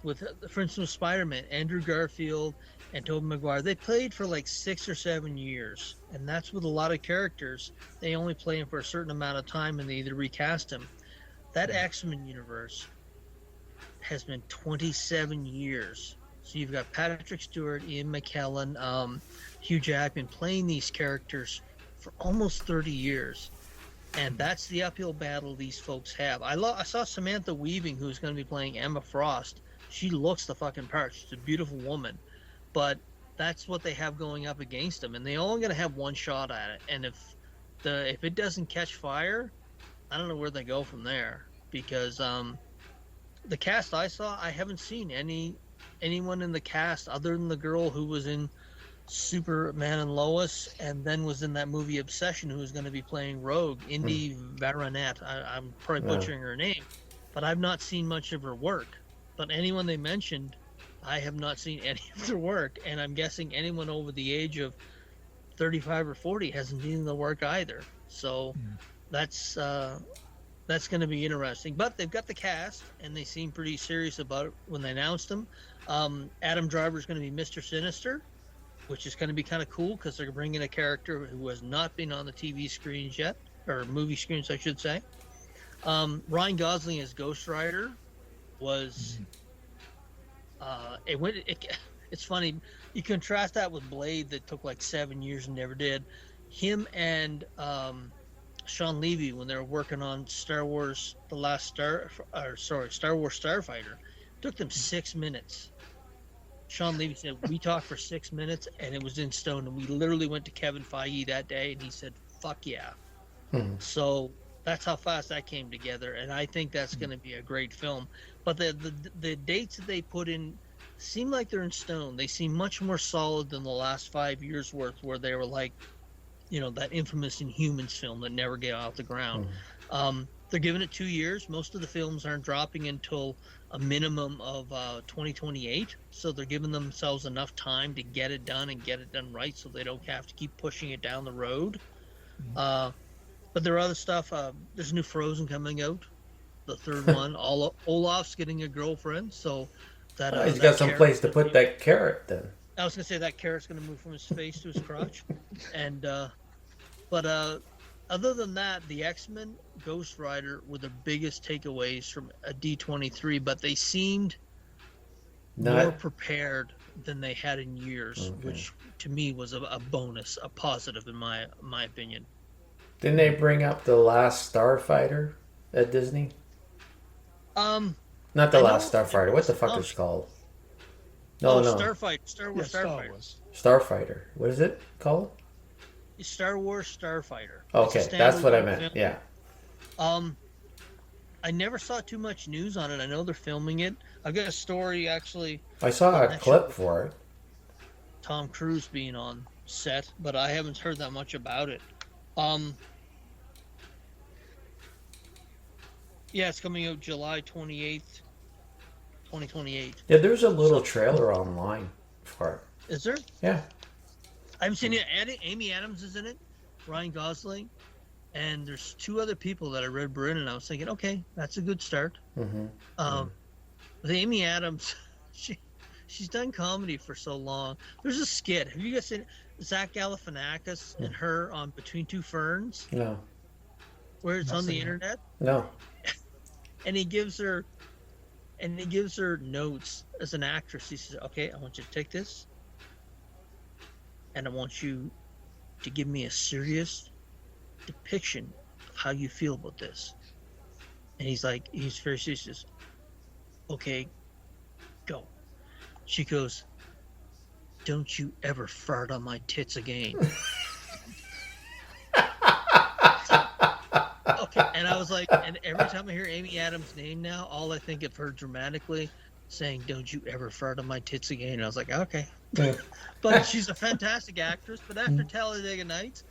S1: with, for instance, Spider-Man, Andrew Garfield and Tobey Maguire. They played for like 6 or 7 years, and that's with a lot of characters. They only play them for a certain amount of time, and they either recast them. That X-Men universe has been 27 years. So you've got Patrick Stewart, Ian McKellen, Hugh Jackman playing these characters for almost 30 years. And that's the uphill battle these folks have. I saw Samantha Weaving, who's going to be playing Emma Frost. She looks the fucking part. She's a beautiful woman. But that's what they have going up against them. And they're only going to have one shot at it. And if it doesn't catch fire, I don't know where they go from there. Because the cast I saw, I haven't seen anyone in the cast other than the girl who was in Superman and Lois, and then was in that movie Obsession, who was going to be playing Rogue, Indy Varanet. I'm probably butchering her name, but I've not seen much of her work. But anyone they mentioned, I have not seen any of their work, and I'm guessing anyone over the age of 35 or 40 hasn't seen the work either. So that's going to be interesting. But they've got the cast, and they seem pretty serious about it when they announced them. Adam Driver is going to be Mr. Sinister, which is going to be kind of cool because they're bringing a character who has not been on the TV screens yet, or movie screens, I should say. Ryan Gosling as Ghost Rider was it's funny. You contrast that with Blade that took like 7 years and never did. Him and Sean Levy, when they were working on Star Wars Star Wars Starfighter, took them 6 minutes. Sean Levy said we talked for 6 minutes and it was in stone, and we literally went to Kevin Feige that day and he said fuck yeah. So that's how fast that came together, and I think that's going to be a great film. But the dates that they put in seem like they're in stone. They seem much more solid than the last 5 years worth, where they were like, that infamous Inhumans film that never got off the ground. They're giving it 2 years. Most of the films aren't dropping until a minimum of 2028. So they're giving themselves enough time to get it done and get it done right, so they don't have to keep pushing it down the road. But there are other stuff. There's a new Frozen coming out, the third one. Olaf's getting a girlfriend, so that
S2: he's got some place to put that carrot then.
S1: I was gonna say that carrot's gonna move from his face to his crotch, and but other than that, the X-Men, Ghost Rider were the biggest takeaways from a D23, but they seemed more prepared than they had in years, which to me was a bonus, a positive in my opinion.
S2: Didn't they bring up the last Starfighter at Disney? Not the last Starfighter. What the fuck is it called? No.
S1: Starfighter. Star Wars Starfighter.
S2: Starfighter. What is it called?
S1: Star Wars Starfighter.
S2: Okay, that's what I meant. Yeah.
S1: I never saw too much news on it. I know they're filming it. I've got a story actually.
S2: I saw a clip for it.
S1: Tom Cruise being on set, but I haven't heard that much about it. Yeah, it's coming out July 28th, 2028.
S2: Yeah, there's a little trailer online for it.
S1: Is there?
S2: Yeah.
S1: I haven't seen it. Amy Adams is in it, Ryan Gosling, and there's 2 other people that I read were in it, and I was thinking, okay, that's a good start. With Amy Adams, she's done comedy for so long. There's a skit. Have you guys seen Zach Galifianakis and her on Between Two Ferns?
S2: No.
S1: Where it's on the internet?
S2: No.
S1: And he gives her notes as an actress. He says, okay, I want you to take this, and I want you to give me a serious depiction of how you feel about this. And he's very serious. He says, okay, go. She goes, don't you ever fart on my tits again. Okay, and I was like, and every time I hear Amy Adams' name now, all I think of her dramatically saying, don't you ever fart on my tits again. And I was like, okay. But she's a fantastic actress. But after Talladega Nights,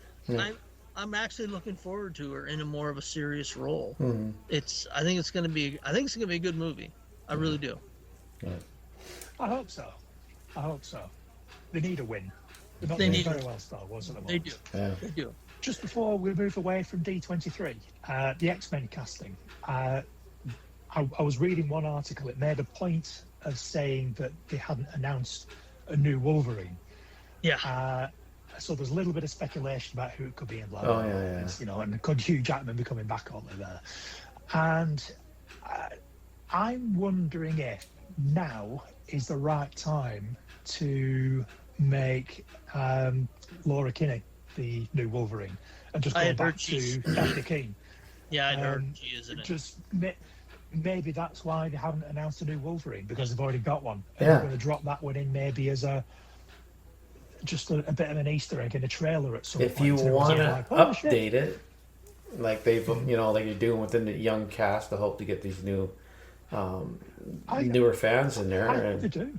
S1: I'm actually looking forward to her in a more of a serious role. I think it's gonna be a good movie. I really do.
S10: I hope so. They need a win. They're not
S1: They
S10: doing
S1: need
S10: very well, Star Wars at the moment.
S1: They do.
S10: Just before we move away from D23, the X-Men casting. I was reading one article. It made a point of saying that they hadn't announced a new Wolverine.
S1: Yeah.
S10: So there's a little bit of speculation about who it could be and blah
S2: Oh,
S10: blah.
S2: yeah.
S10: And could Hugh Jackman be coming back over there? And I'm wondering if now is the right time to make Laura Kinney the new Wolverine and just go back to Daphne Keane.
S1: Yeah, I heard she is in it.
S10: Just maybe that's why they haven't announced a new Wolverine, because they've already got one. And
S2: Yeah.
S10: they're going to drop that one in maybe as a bit of an Easter egg in a trailer at some
S2: If
S10: point.
S2: you want to
S10: Like, oh, shit.
S2: update it, like they've, like you're doing within the young cast, to hope to get these new, newer fans in there,
S10: I hope they do.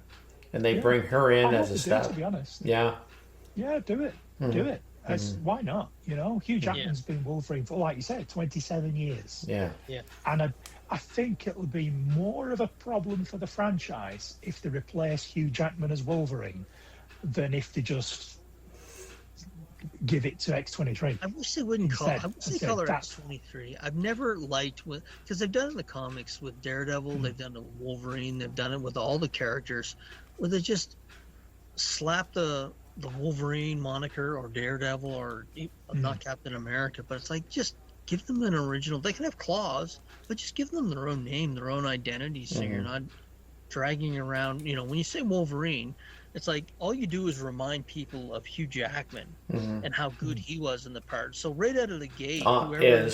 S2: and they bring her in
S10: I
S2: as
S10: hope
S2: a
S10: they
S2: step.
S10: do, to be honest.
S2: Yeah.
S10: Yeah, do it. Do it. Why not? Hugh Jackman's been Wolverine for, like you said, 27 years.
S2: Yeah.
S10: And I think it'll be more of a problem for the franchise if they replace Hugh Jackman as Wolverine than if they just give it to X-23.
S1: I wish they wouldn't call her
S10: that's
S1: X-23. I've never liked because they've done it in the comics with Daredevil, they've done it with Wolverine, they've done it with all the characters where they just slap the Wolverine moniker or Daredevil or not Captain America, but it's like, just give them an original. They can have claws, but just give them their own name, their own identity, so you're not dragging around. When you say Wolverine, it's like all you do is remind people of Hugh Jackman and how good he was in the part. So right out of the gate, whoever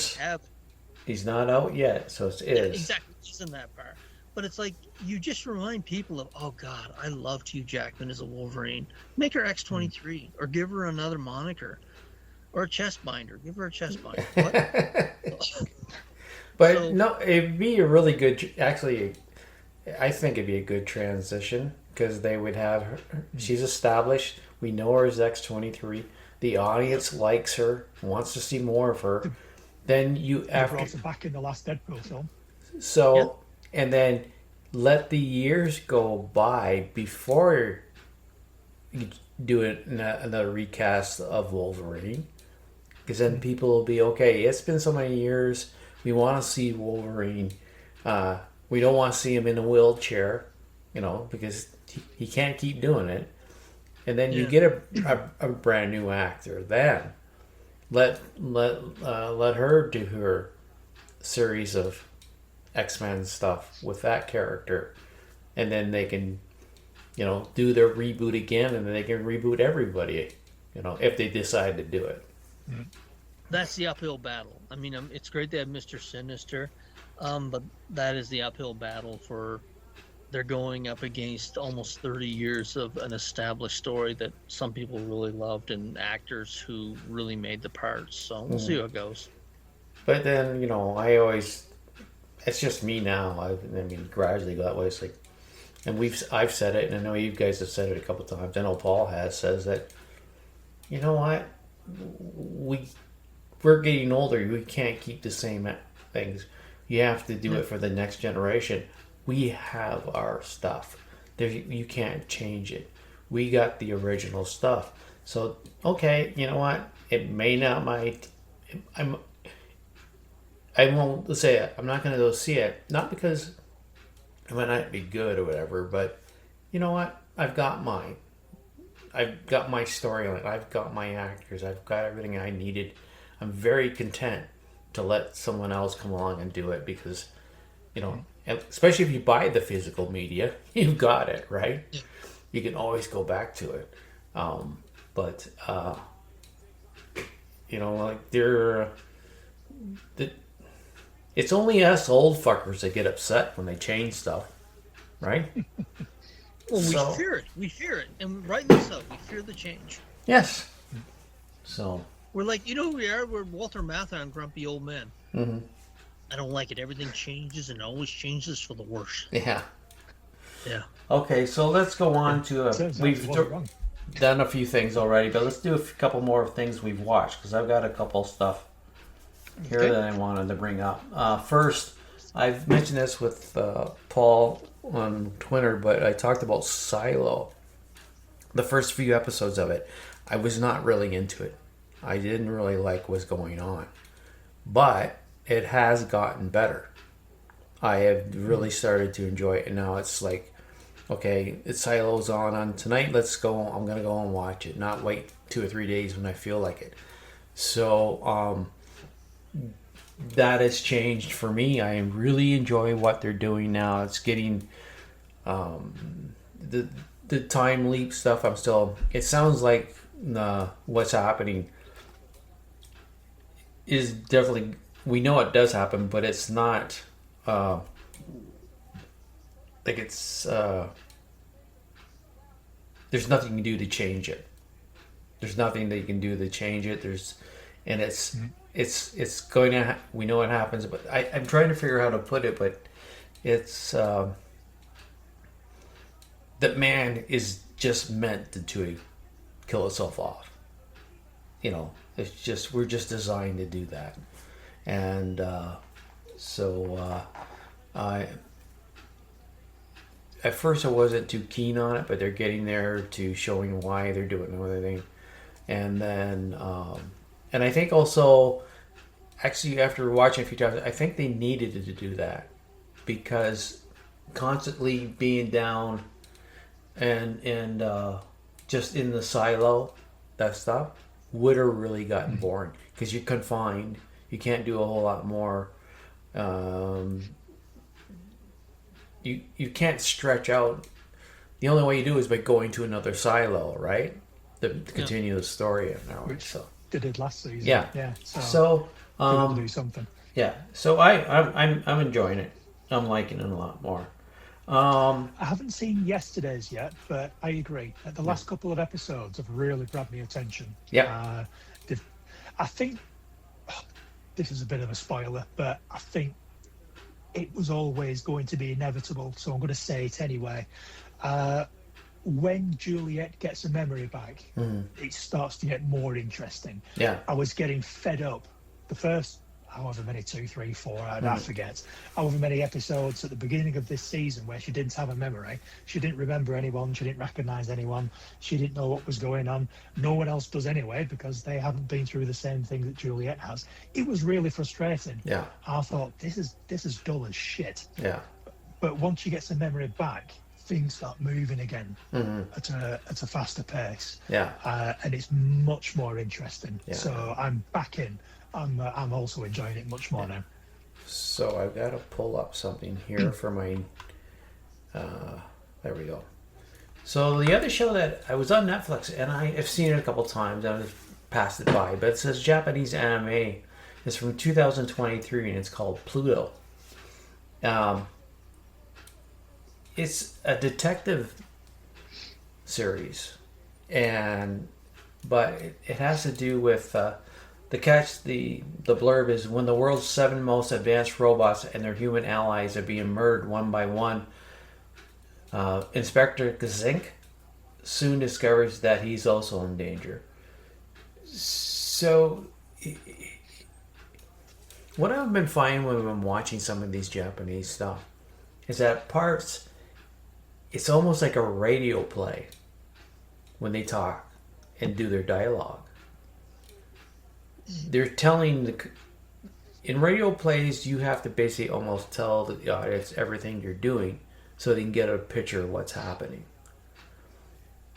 S2: he's not out yet, so it's is.
S1: Exactly, he's in that part. But it's like you just remind people of, oh God, I loved Hugh Jackman as a Wolverine. Make her X-23 or give her another moniker. Or a chest binder. Give her a chest binder.
S2: But no, it'd be a really good. Actually, I think it'd be a good transition because they would have her. She's established. We know her as X-23. The audience likes her, wants to see more of her. Then you after
S10: brought her back in the last Deadpool film.
S2: So and then let the years go by before you do another recast of Wolverine. Because then people will be, okay, it's been so many years. We want to see Wolverine. We don't want to see him in a wheelchair, because he can't keep doing it. And then you get a brand new actor. Then let her do her series of X-Men stuff with that character. And then they can, do their reboot again, and then they can reboot everybody, if they decide to do it.
S1: That's the uphill battle. I mean, it's great they have Mr. Sinister, but that is the uphill battle they're going up against almost 30 years of an established story that some people really loved and actors who really made the parts. So we'll see how it goes.
S2: But then, it's just me now. I gradually that way. It's like, and I've said it, and I know you guys have said it a couple times. I know Paul says that, you know what? We're getting older. We can't keep the same things. You have to do it for the next generation. We have our stuff. You can't change it. We got the original stuff. So, okay, you know what? It may not I won't say it. I'm not going to go see it. Not because it might not be good or whatever, but you know what? I've got my storyline. I've got my actors. I've got everything I needed. I'm very content to let someone else come along and do it because, especially if you buy the physical media, you've got it, right? Yeah. You can always go back to it. It's only us old fuckers that get upset when they change stuff, right?
S1: Well, we fear it. We fear it. And rightly so. We fear the change.
S2: Yes. So.
S1: We're like, who we are? We're Walter Matthau, grumpy old men. Mm-hmm. I don't like it. Everything changes and always changes for the worse.
S2: Yeah.
S1: Yeah.
S2: Okay, so let's go on to... we've done a few things already, but let's do a couple more things we've watched, because I've got a couple stuff here that I wanted to bring up. First, I've mentioned this with Paul on Twitter, but I talked about Silo. The first few episodes of it, I was not really into it. I didn't really like what's going on. But it has gotten better. I have really started to enjoy it, and now it's like, okay, it's Silo's on tonight, let's go, I'm going to go and watch it, not wait 2 or 3 days when I feel like it. So, that has changed for me. I really enjoy what they're doing now. It's getting the time leap stuff. It sounds like what's happening is definitely, we know it does happen, but it's not there's nothing you can do to change it. There's nothing that you can do to change it. It's going to, we know it happens, but I'm trying to figure out how to put it, but it's, that man is just meant to kill itself off. It's just, we're just designed to do that. And, at first I wasn't too keen on it, but they're getting there to showing why they're doing everything. And then, and I think also, actually after watching a few times, I think they needed to do that because constantly being down and just in the silo, that stuff would have really gotten boring because you're confined. You can't do a whole lot more. You can't stretch out. The only way you do is by going to another silo, right? To continue the story in there.
S10: Which
S2: So
S10: they did last season.
S2: yeah,
S10: Yeah.
S2: So
S10: they will do something.
S2: yeah. So I'm enjoying it. I'm liking it a lot more.
S10: I haven't seen yesterday's yet, but I agree. The last couple of episodes have really grabbed my attention.
S2: Yeah.
S10: I think this is a bit of a spoiler, but I think it was always going to be inevitable, so I'm going to say it anyway. When Juliet gets a memory back, it starts to get more interesting.
S2: Yeah.
S10: I was getting fed up. The first, however many, 2, 3, 4, I forget, however many episodes at the beginning of this season where she didn't have a memory, she didn't remember anyone, she didn't recognise anyone, she didn't know what was going on. No one else does anyway, because they haven't been through the same thing that Juliet has. It was really frustrating.
S2: Yeah.
S10: I thought, this is dull as shit.
S2: Yeah.
S10: But once she gets the memory back, things start moving again at a faster pace.
S2: Yeah.
S10: And it's much more interesting.
S2: Yeah.
S10: So I'm back in. I'm also enjoying it much more now.
S2: So I've got to pull up something here for my. There we go. So the other show that I was on Netflix and I've seen it a couple times. I just passed it by, but it says Japanese anime. It's from 2023 and it's called Pluto. It's a detective series, but it has to do with the blurb is when the world's 7 most advanced robots and their human allies are being murdered one by one. Inspector Gazink soon discovers that he's also in danger. So, what I've been finding when I've been watching some of these Japanese stuff is that parts, it's almost like a radio play when they talk and do their dialogue. They're telling in radio plays, you have to basically almost tell the audience everything you're doing so they can get a picture of what's happening.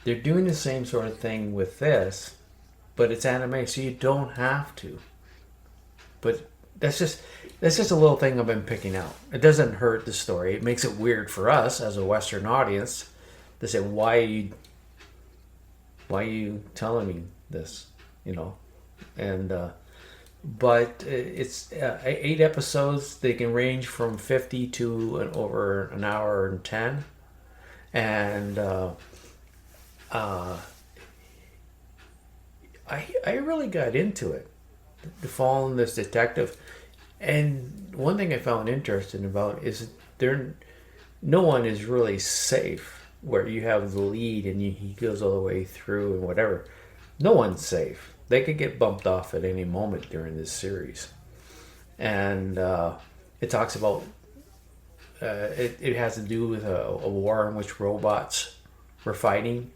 S2: They're doing the same sort of thing with this, but it's anime, so you don't have to. But that's just a little thing I've been picking out. It doesn't hurt the story. It makes it weird for us as a Western audience to say, why are you telling me this? And but it's 8 episodes. They can range from 50 to over an hour and 10, and I really got into it, to follow this detective. And one thing I found interesting about is no one is really safe. Where you have the lead and he goes all the way through and whatever, no one's safe. They could get bumped off at any moment during this series. And it talks about it has to do with a war in which robots were fighting,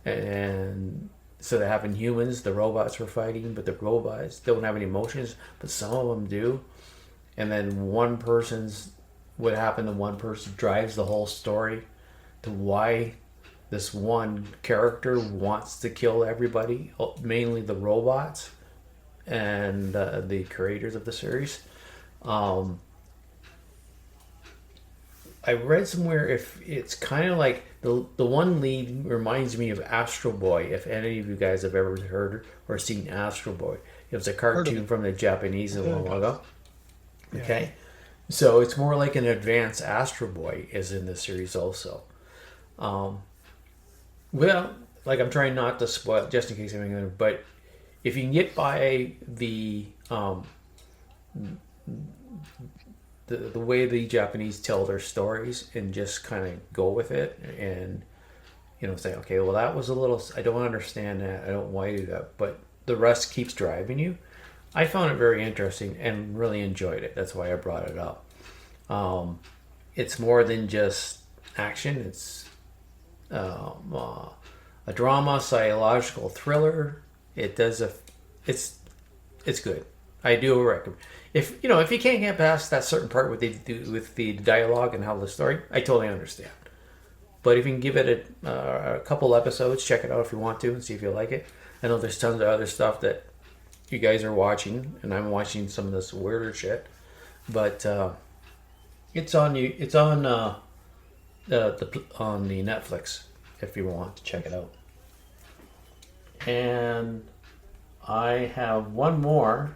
S2: and so they having humans, the robots were fighting, but the robots don't have any emotions, but some of them do. And then one person drives the whole story to why this one character wants to kill everybody, mainly the robots and the creators of the series. I read somewhere if it's kind of like the one lead reminds me of Astro Boy. If any of you guys have ever heard or seen Astro Boy, it was a cartoon from the Japanese a while ago. Okay, so it's more like an advanced Astro Boy is in this series also. Well, like I'm trying not to spoil, just in case anything, but if you can get by the way the Japanese tell their stories and just kind of go with it and say, okay, well that was a little, I don't understand that, I don't want to do that, but the rest keeps driving you. I found it very interesting and really enjoyed it. That's why I brought it up. It's more than just action. It's a drama, psychological thriller. It's good. I do recommend. If you can't get past that certain part with the dialogue and how the story, I totally understand. But if you can give it a couple episodes, check it out if you want to and see if you like it. I know there's tons of other stuff that you guys are watching, and I'm watching some of this weirder shit. But it's on you. It's on on the Netflix if you want to check it out. And I have one more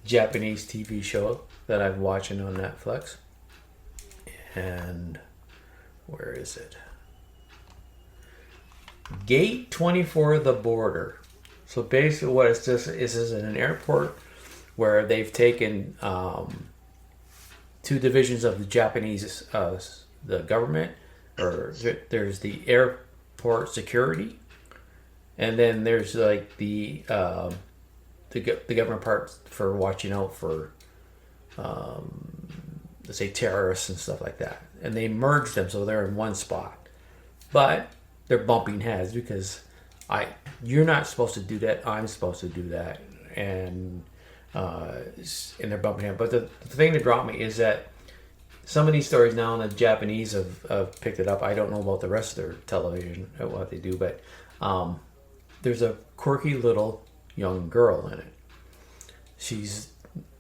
S2: Japanese TV show that I'm watching on Netflix. And where is it? Gate 24, The Border. So basically what it's just is in an airport where they've taken two divisions of the Japanese the government, or there's the airport security, and then there's like the government part for watching out for let's say terrorists and stuff like that, and they merged them so they're in one spot, but they're bumping heads because you're not supposed to do that, I'm supposed to do that, and they're bumping heads. But the thing that brought me is that some of these stories now the Japanese have picked it up. I don't know about the rest of their television, what they do, but there's a quirky little young girl in it.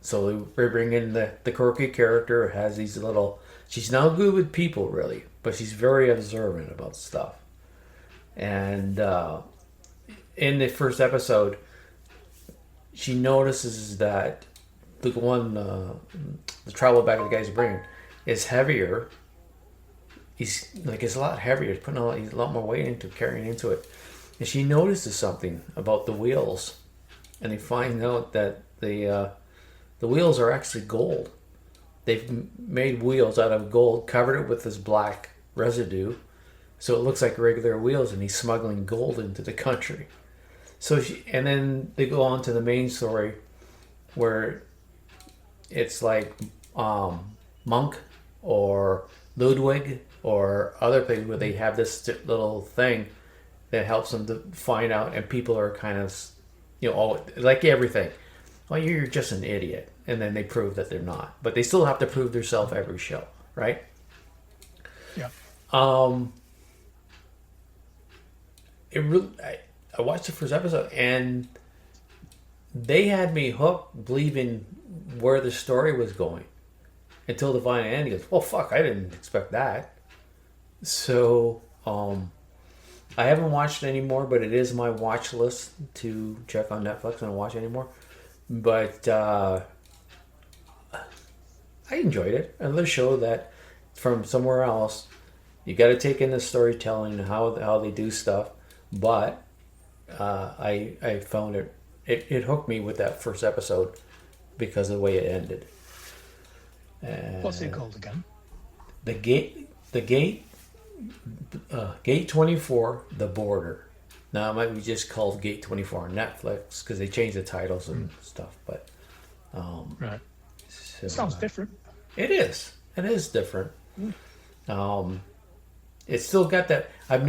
S2: So they bring in the quirky character, has these little... She's not good with people, really, but she's very observant about stuff. And in the first episode, she notices that the travel bag the guy's bringing is heavier. It's a lot heavier. He's putting a lot more weight into carrying into it. And she notices something about the wheels. And they find out that the wheels are actually gold. They've made wheels out of gold, covered it with this black residue, so it looks like regular wheels, and he's smuggling gold into the country. And then they go on to the main story, where it's like Monk or Ludwig or other things where they have this little thing that helps them to find out, and people are kind of, like everything. Well, you're just an idiot. And then they prove that they're not. But they still have to prove themselves every show, right?
S10: Yeah.
S2: I watched the first episode, and they had me hooked, believing where the story was going. Until the final end, he goes, well, fuck, I didn't expect that. So, I haven't watched it anymore, but it is my watch list to check on Netflix and watch anymore. But I enjoyed it. Another show that from somewhere else, you got to take in the storytelling, how they do stuff. But I found it hooked me with that first episode because of the way it ended.
S10: What's it called again?
S2: Gate 24, The Border. Now it might be just called Gate 24 on Netflix because they changed the titles and stuff. But
S10: right,
S2: so,
S10: sounds different.
S2: It is. It is different. It's still got that. I've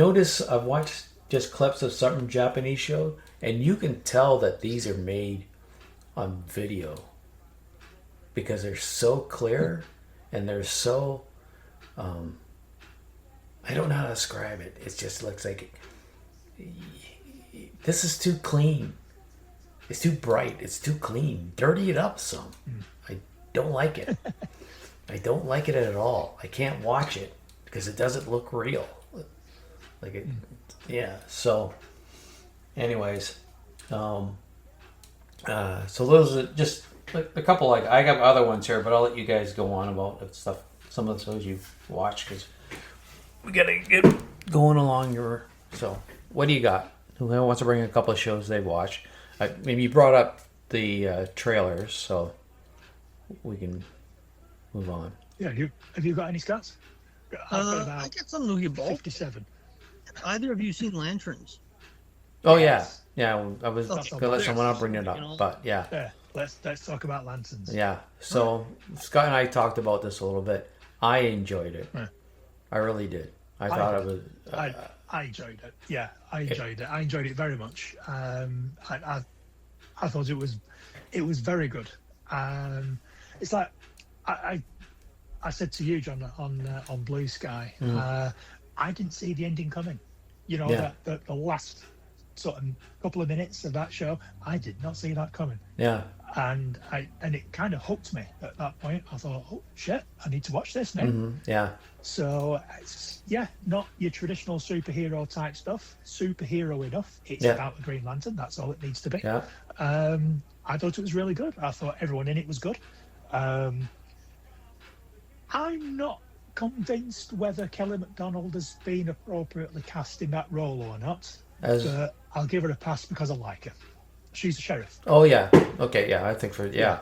S2: watched just clips of certain Japanese shows, and you can tell that these are made on video because they're so clear and they're so. I don't know how to describe it. It just looks like this is too clean. It's too bright. It's too clean. Dirty it up some. I don't like it. I don't like it at all. I can't watch it because it doesn't look real. Like it, yeah. So, anyways, so those are just a couple. Like I got other ones here, but I'll let you guys go on about stuff. Some of the shows you've watched because we gotta get going along your. So, what do you got? Who wants to bring a couple of shows they've watched? Maybe you brought up the trailers, so we can move on.
S10: Yeah, have you got any stats?
S1: I got some Louis Ball.
S10: 57.
S1: Either of you seen Lanterns?
S2: Oh
S10: Yes.
S2: yeah. I was gonna let someone else bring it up, but yeah.
S10: Yeah, let's talk about Lanterns.
S2: Yeah. So Scott and I talked about this a little bit. I enjoyed it.
S10: Yeah.
S2: I really did. I thought it was.
S10: I enjoyed it. Yeah, I enjoyed it. I enjoyed it very much. I thought it was very good. It's like I said to you, John, on Blue Sky. I didn't see the ending coming. You know,
S2: Yeah.
S10: the last sort of couple of minutes of that show, I did not see that coming.
S2: Yeah.
S10: And it kind of hooked me at that point. I thought, oh shit, I need to watch this now.
S2: Mm-hmm. Yeah.
S10: So it's not your traditional superhero type stuff. Superhero enough. It's
S2: Yeah.
S10: about the Green Lantern. That's all it needs to be.
S2: Yeah.
S10: I thought it was really good. I thought everyone in it was good. I'm not convinced whether Kelly MacDonald has been appropriately cast in that role or not. But I'll give her a pass because I like her. She's a sheriff.
S2: Oh yeah. Okay. Yeah. I think yeah.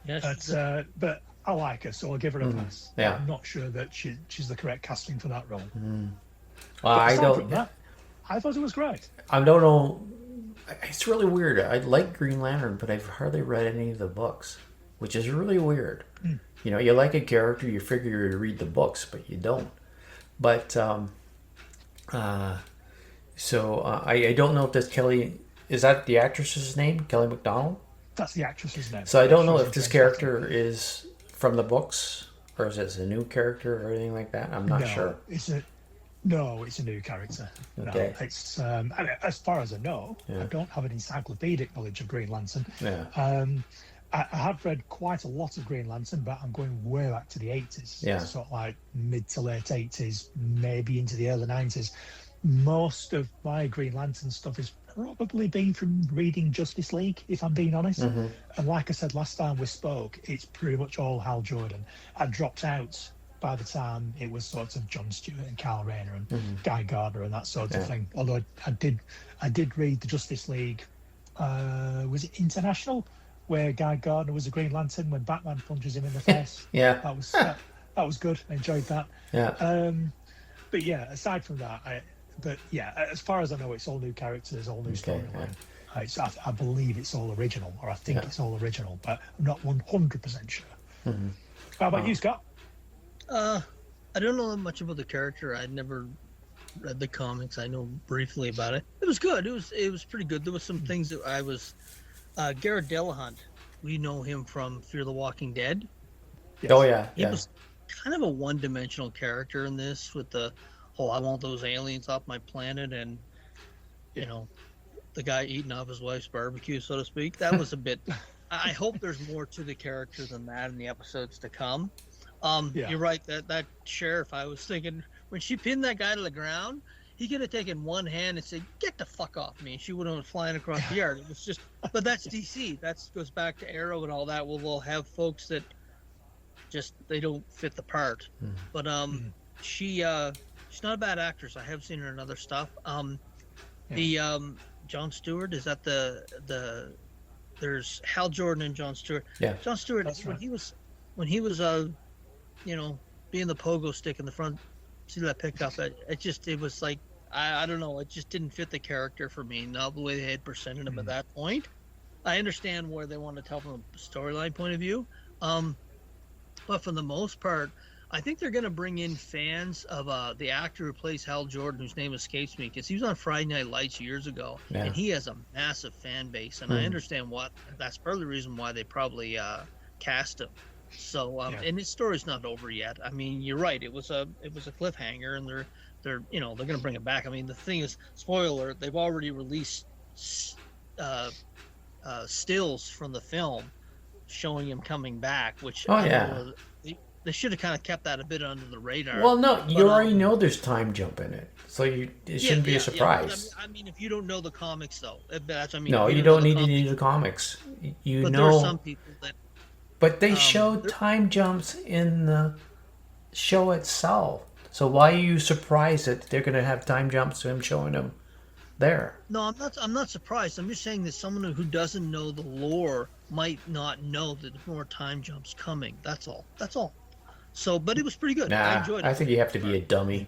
S10: But I like her, so I'll give her a pass.
S2: Yeah.
S10: I'm not sure that she's the correct casting for that role.
S2: Well, I
S10: Aside from
S2: don't.
S10: that, I thought it was great.
S2: I don't know. It's really weird. I like Green Lantern, but I've hardly read any of the books, which is really weird. You know, you like a character, you figure you'd read the books, but you don't. But I don't know if this Kelly, is that the actress's name, Kelly MacDonald?
S10: That's the actress's name.
S2: So I don't know if this character is from the books or is it a new character or anything like that. I'm not sure.
S10: It's a new character.
S2: Okay.
S10: No, it's as far as I know, I don't have an encyclopedic knowledge of Green Lantern.
S2: Yeah.
S10: I have read quite a lot of Green Lantern, but I'm going way back to the 80s.
S2: Yeah.
S10: Sort of like mid to late 80s, maybe into the early 90s. Most of my Green Lantern stuff has probably been from reading Justice League, if I'm being honest.
S2: Mm-hmm.
S10: And like I said last time we spoke, it's pretty much all Hal Jordan. I dropped out by the time it was sort of John Stewart and Kyle Rayner and Guy Gardner and that sort of thing. Although I did read the Justice League. Was it International, where Guy Gardner was a Green Lantern when Batman punches him in the face?
S2: Yeah.
S10: That was good. I enjoyed that.
S2: Yeah.
S10: But yeah, aside from that, as far as I know, it's all new characters, all new storyline. I believe it's all original, or I think it's all original, but I'm not 100% sure. How about you, Scott?
S1: I don't know much about the character. I'd never read the comics. I know briefly about it. It was good. It was pretty good. There was some things that I was. Garrett Dillahunt, we know him from Fear the Walking Dead.
S10: Yes.
S2: Oh yeah.
S1: He was kind of a one-dimensional character in this, with the whole "I want those aliens off my planet" and the guy eating off his wife's barbecue, so to speak. That was a bit. I hope there's more to the character than that in the episodes to come. You're right. That sheriff, I was thinking when she pinned that guy to the ground, he could have taken one hand and said, "Get the fuck off me." She would have been flying across the yard. It was just, but that's DC. That goes back to Arrow and all that. We'll have folks that just they don't fit the part. But she's not a bad actress. I have seen her in other stuff. The John Stewart, is that the there's Hal Jordan and John Stewart.
S2: Yeah.
S1: John Stewart,
S10: That's right.
S1: when he was being the pogo stick in the front. See that pickup? It was like I don't know. It just didn't fit the character for me. Not the way they had presented him at that point. I understand where they want to tell from a storyline point of view, but for the most part, I think they're going to bring in fans of the actor who plays Hal Jordan, whose name escapes me, because he was on Friday Night Lights years ago, and he has a massive fan base, and I understand that's part of the reason why they probably cast him. So and his story's not over yet. I mean, you're right. It was a cliffhanger, and they're going to bring it back. I mean, the thing is, spoiler, they've already released stills from the film showing him coming back, which they should have kind of kept that a bit under the radar.
S2: Well, no, you already know there's time jump in it, so it shouldn't be a surprise.
S1: I mean, if you don't know the comics, though, that's what I mean.
S2: No, you don't need to know the comics.
S1: But there are some people that.
S2: But they showed time jumps in the show itself. So why are you surprised that they're going to have time jumps to him showing them there?
S1: No, I'm not surprised. I'm just saying that someone who doesn't know the lore might not know that there's more time jumps coming. That's all. So, but it was pretty good. I enjoyed it.
S2: I think you have to be a dummy.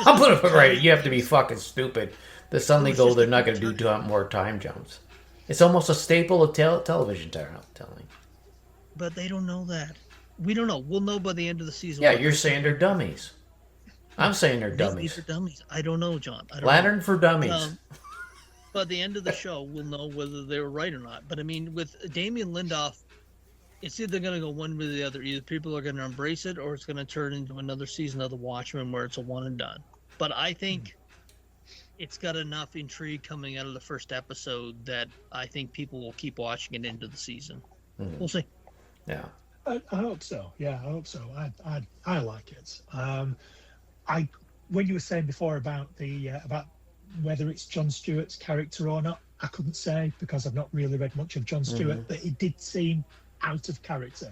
S2: I'll put it right. You have to be fucking stupid to suddenly go, they're not going to do more time jumps. It's almost a staple of television telling.
S1: But they don't know that. We don't know. We'll know by the end of the season.
S2: Yeah, you're saying they're dummies. I'm saying they're dummies.
S1: These are dummies. I don't know, John.
S2: Lantern for dummies.
S1: By the end of the show, we'll know whether they were right or not. But I mean, with Damien Lindelof, it's either going to go one way or the other. Either people are going to embrace it, or it's going to turn into another season of The Watchmen where it's a one and done. But I think it's got enough intrigue coming out of the first episode that I think people will keep watching it into the season. We'll see.
S2: Yeah.
S10: I hope so. Yeah, I hope so. I like it. When you were saying before about about whether it's Jon Stewart's character or not, I couldn't say because I've not really read much of Jon Stewart, but it did seem out of character.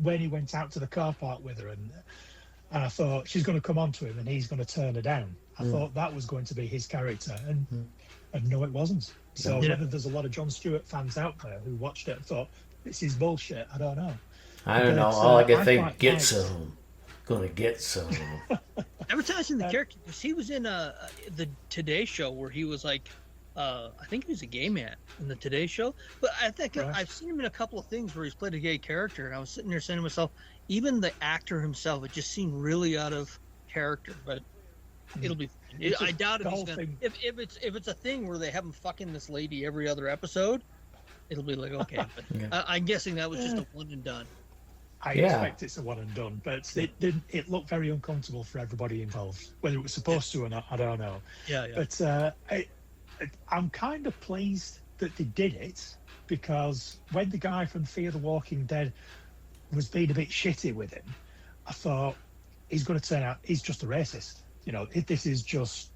S10: When he went out to the car park with her, and I thought she's going to come on to him and he's going to turn her down. I thought that was going to be his character, and no, it wasn't. So whether there's a lot of Jon Stewart fans out there who watched it and thought this is bullshit, I don't know.
S2: I don't know. All I can think, get some. Gonna get some.
S1: Advertising the character, because he was in the Today Show where he was like, I think he was a gay man in the Today Show. But I think I've seen him in a couple of things where he's played a gay character, and I was sitting there saying to myself, even the actor himself, it just seemed really out of character. But it'll be. I doubt if he's gonna. If it's a thing where they have him fucking this lady every other episode, it'll be like okay. But I'm guessing that was just a one and done.
S10: I expect it's a one and done, but it didn't. It looked very uncomfortable for everybody involved. Whether it was supposed to or not, I don't know.
S1: Yeah.
S10: But I'm kind of pleased that they did it, because when the guy from Fear the Walking Dead was being a bit shitty with him, I thought he's going to turn out he's just a racist. You know, this is just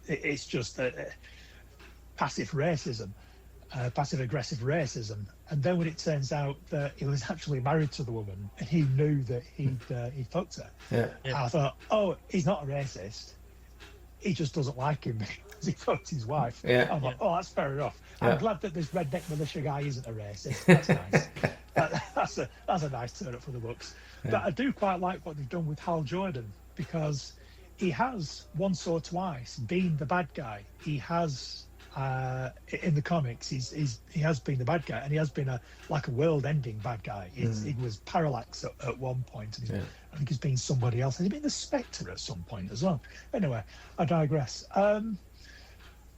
S10: it's just passive racism. Passive aggressive racism, and then when it turns out that he was actually married to the woman and he knew that he'd fucked her, I thought, oh, he's not a racist, he just doesn't like him because he fucked his wife. I'm like, oh, that's fair enough. I'm glad that this redneck militia guy isn't a racist. That's nice. That's a nice turn up for the books. But I do quite like what they've done with Hal Jordan, because he has once or twice been the bad guy. He has in the comics, he has been the bad guy, and he has been a world-ending bad guy. He was Parallax at one point, and I think he's been somebody else. Has he been the Spectre at some point as well? Anyway, I digress.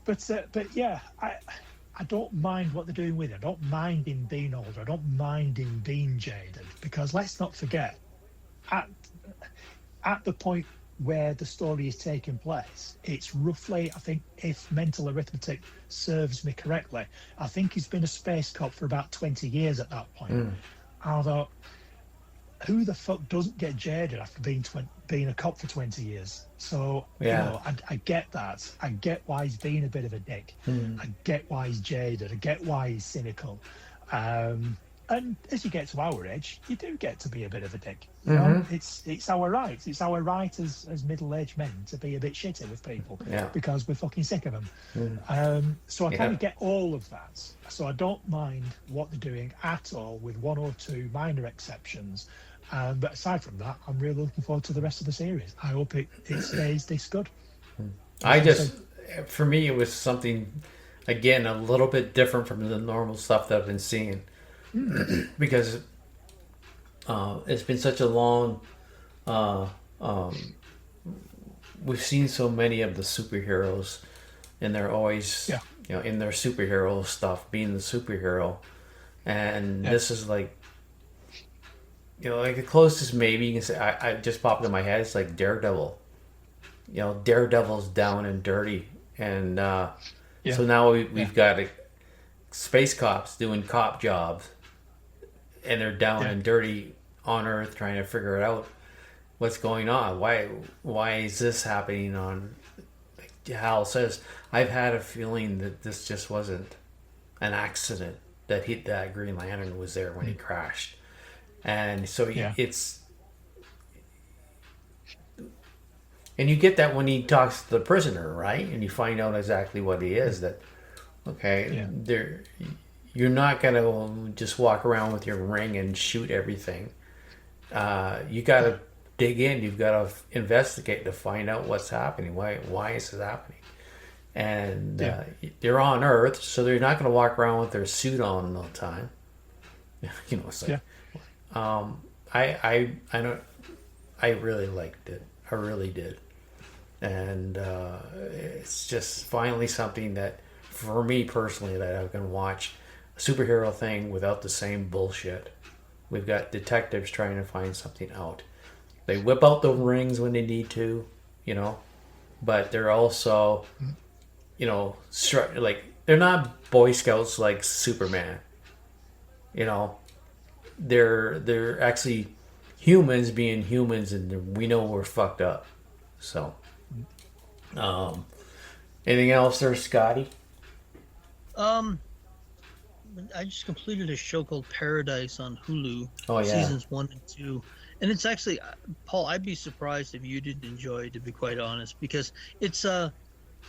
S10: But yeah, I don't mind what they're doing with it. I don't mind him being older. I don't mind him being jaded, because let's not forget, at the point where the story is taking place, it's roughly, I think, if mental arithmetic serves me correctly, I think he's been a space cop for about 20 years at that point. I thought, who the fuck doesn't get jaded after being a cop for 20 years? So, you know, I get that. I get why he's being a bit of a dick. I get why he's jaded. I get why he's cynical. And as you get to our age, you do get to be a bit of a dick. You know, it's our right. It's our right as middle-aged men to be a bit shitty with people because we're fucking sick of them. So I kind of get all of that. So I don't mind what they're doing at all, with one or two minor exceptions. But aside from that, I'm really looking forward to the rest of the series. I hope it stays this good.
S2: For me, it was something, again, a little bit different from the normal stuff that I've been seeing. Because it's been such a long we've seen so many of the superheroes, and they're always you know, in their superhero stuff, being the superhero, and this is like, you know, like the closest maybe you can say I just popped in my head, it's like Daredevil. You know, Daredevil's down and dirty, and so now we've got space cops doing cop jobs, and they're down and dirty on Earth trying to figure it out what's going on. Why is this happening? On, like Hal says, I've had a feeling that this just wasn't an accident, that Green Lantern was there when he crashed. And so it's, and you get that when he talks to the prisoner, right? And you find out exactly what he is, that you're not gonna just walk around with your ring and shoot everything. You gotta dig in. You've got to investigate to find out what's happening. Why is it happening? And they're on Earth, so they're not gonna walk around with their suit on all the time. You know, it's like, I really liked it. I really did. And it's just finally something that, for me personally, that I can watch a superhero thing without the same bullshit. We've got detectives trying to find something out. They whip out the rings when they need to, you know, but they're also, like they're not Boy Scouts like Superman. You know, they're actually humans being humans, and we know we're fucked up. So, anything else there, Scotty?
S1: Um, I just completed a show called Paradise on Hulu,
S2: Oh yeah,
S1: seasons 1 and 2, and it's actually, Paul, I'd be surprised if you didn't enjoy it, to be quite honest, because it's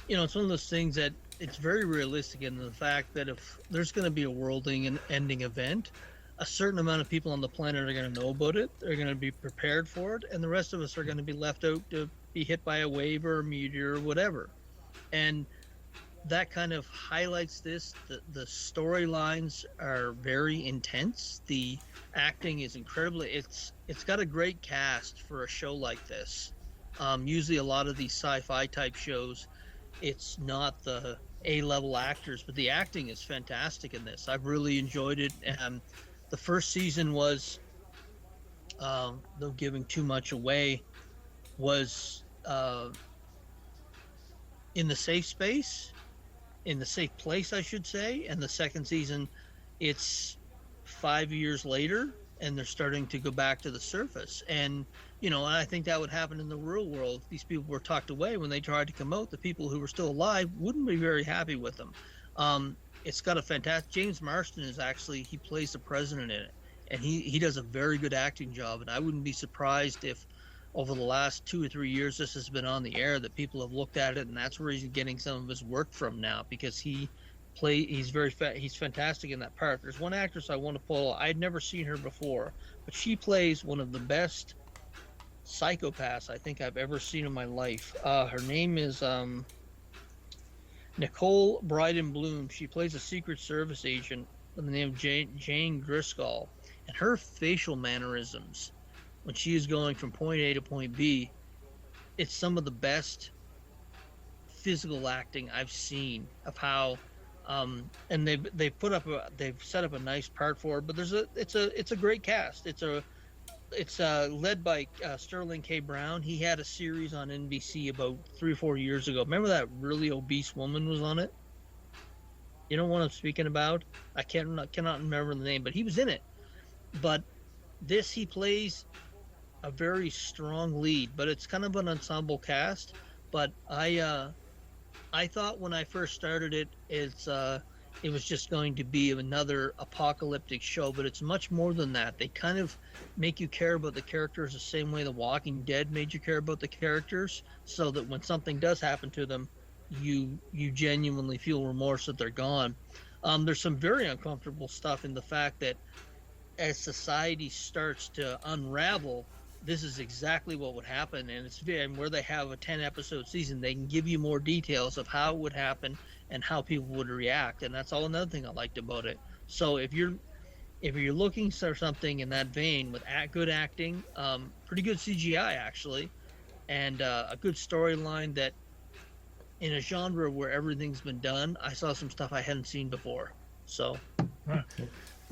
S1: it's one of those things that it's very realistic in the fact that if there's going to be a world-ending event, a certain amount of people on the planet are going to know about it, they're going to be prepared for it, and the rest of us are going to be left out to be hit by a wave or a meteor or whatever. And that kind of highlights this. The storylines are very intense. The acting is incredibly. It's got a great cast for a show like this. Usually, a lot of these sci-fi type shows, it's not the A-level actors, but the acting is fantastic in this. I've really enjoyed it. The first season was, though giving too much away, was in the safe space, in the safe place, I should say. And the second season, it's 5 years later, and they're starting to go back to the surface. And I think that would happen in the real world. If these people were tucked away when they tried to come out, the people who were still alive wouldn't be very happy with them. It's got a fantastic. James Marsden is actually, he plays the president in it, and he does a very good acting job. And I wouldn't be surprised if over the last 2 or 3 years this has been on the air, that people have looked at it, and that's where he's getting some of his work from now, because he's fantastic in that part. There's one actress I want to pull. I'd never seen her before, but she plays one of the best psychopaths I think I've ever seen in my life. Her name is Nicole Bryden Bloom. She plays a Secret Service agent by the name of Jane Driscoll, and her facial mannerisms when she is going from point A to point B, it's some of the best physical acting I've seen of how. And they've set up a nice part for her, but it's a great cast. It's led by Sterling K. Brown. He had a series on NBC about 3 or 4 years ago. Remember that really obese woman was on it? You know what I'm speaking about? I cannot remember the name, but he was in it. But he plays a very strong lead, but it's kind of an ensemble cast. But I thought when I first started it, it was just going to be another apocalyptic show, but it's much more than that. They kind of make you care about the characters the same way The Walking Dead made you care about the characters, so that when something does happen to them, you genuinely feel remorse that they're gone. There's some very uncomfortable stuff in the fact that as society starts to unravel, this is exactly what would happen, and where they have a 10-episode season, they can give you more details of how it would happen and how people would react, and that's all another thing I liked about it. So if you're looking for something in that vein with good acting, pretty good CGI actually, and a good storyline that in a genre where everything's been done, I saw some stuff I hadn't seen before. So
S10: right.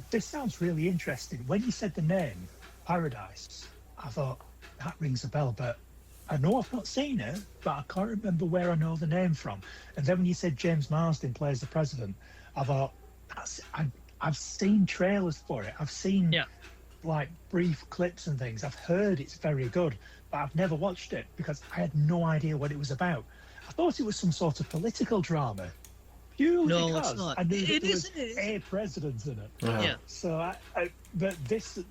S10: This sounds really interesting. When you said the name Paradise, I thought that rings a bell, but I know I've not seen it, but I can't remember where I know the name from. And then when you said James Marsden plays the president, I thought I've seen trailers for it. I've seen like brief clips and things. I've heard it's very good, but I've never watched it because I had no idea what it was about. I thought it was some sort of political drama.
S1: No,
S10: because
S1: it's not.
S10: I knew
S1: It
S10: there was
S1: isn't.
S10: a president in it.
S1: Yeah.
S10: So, but this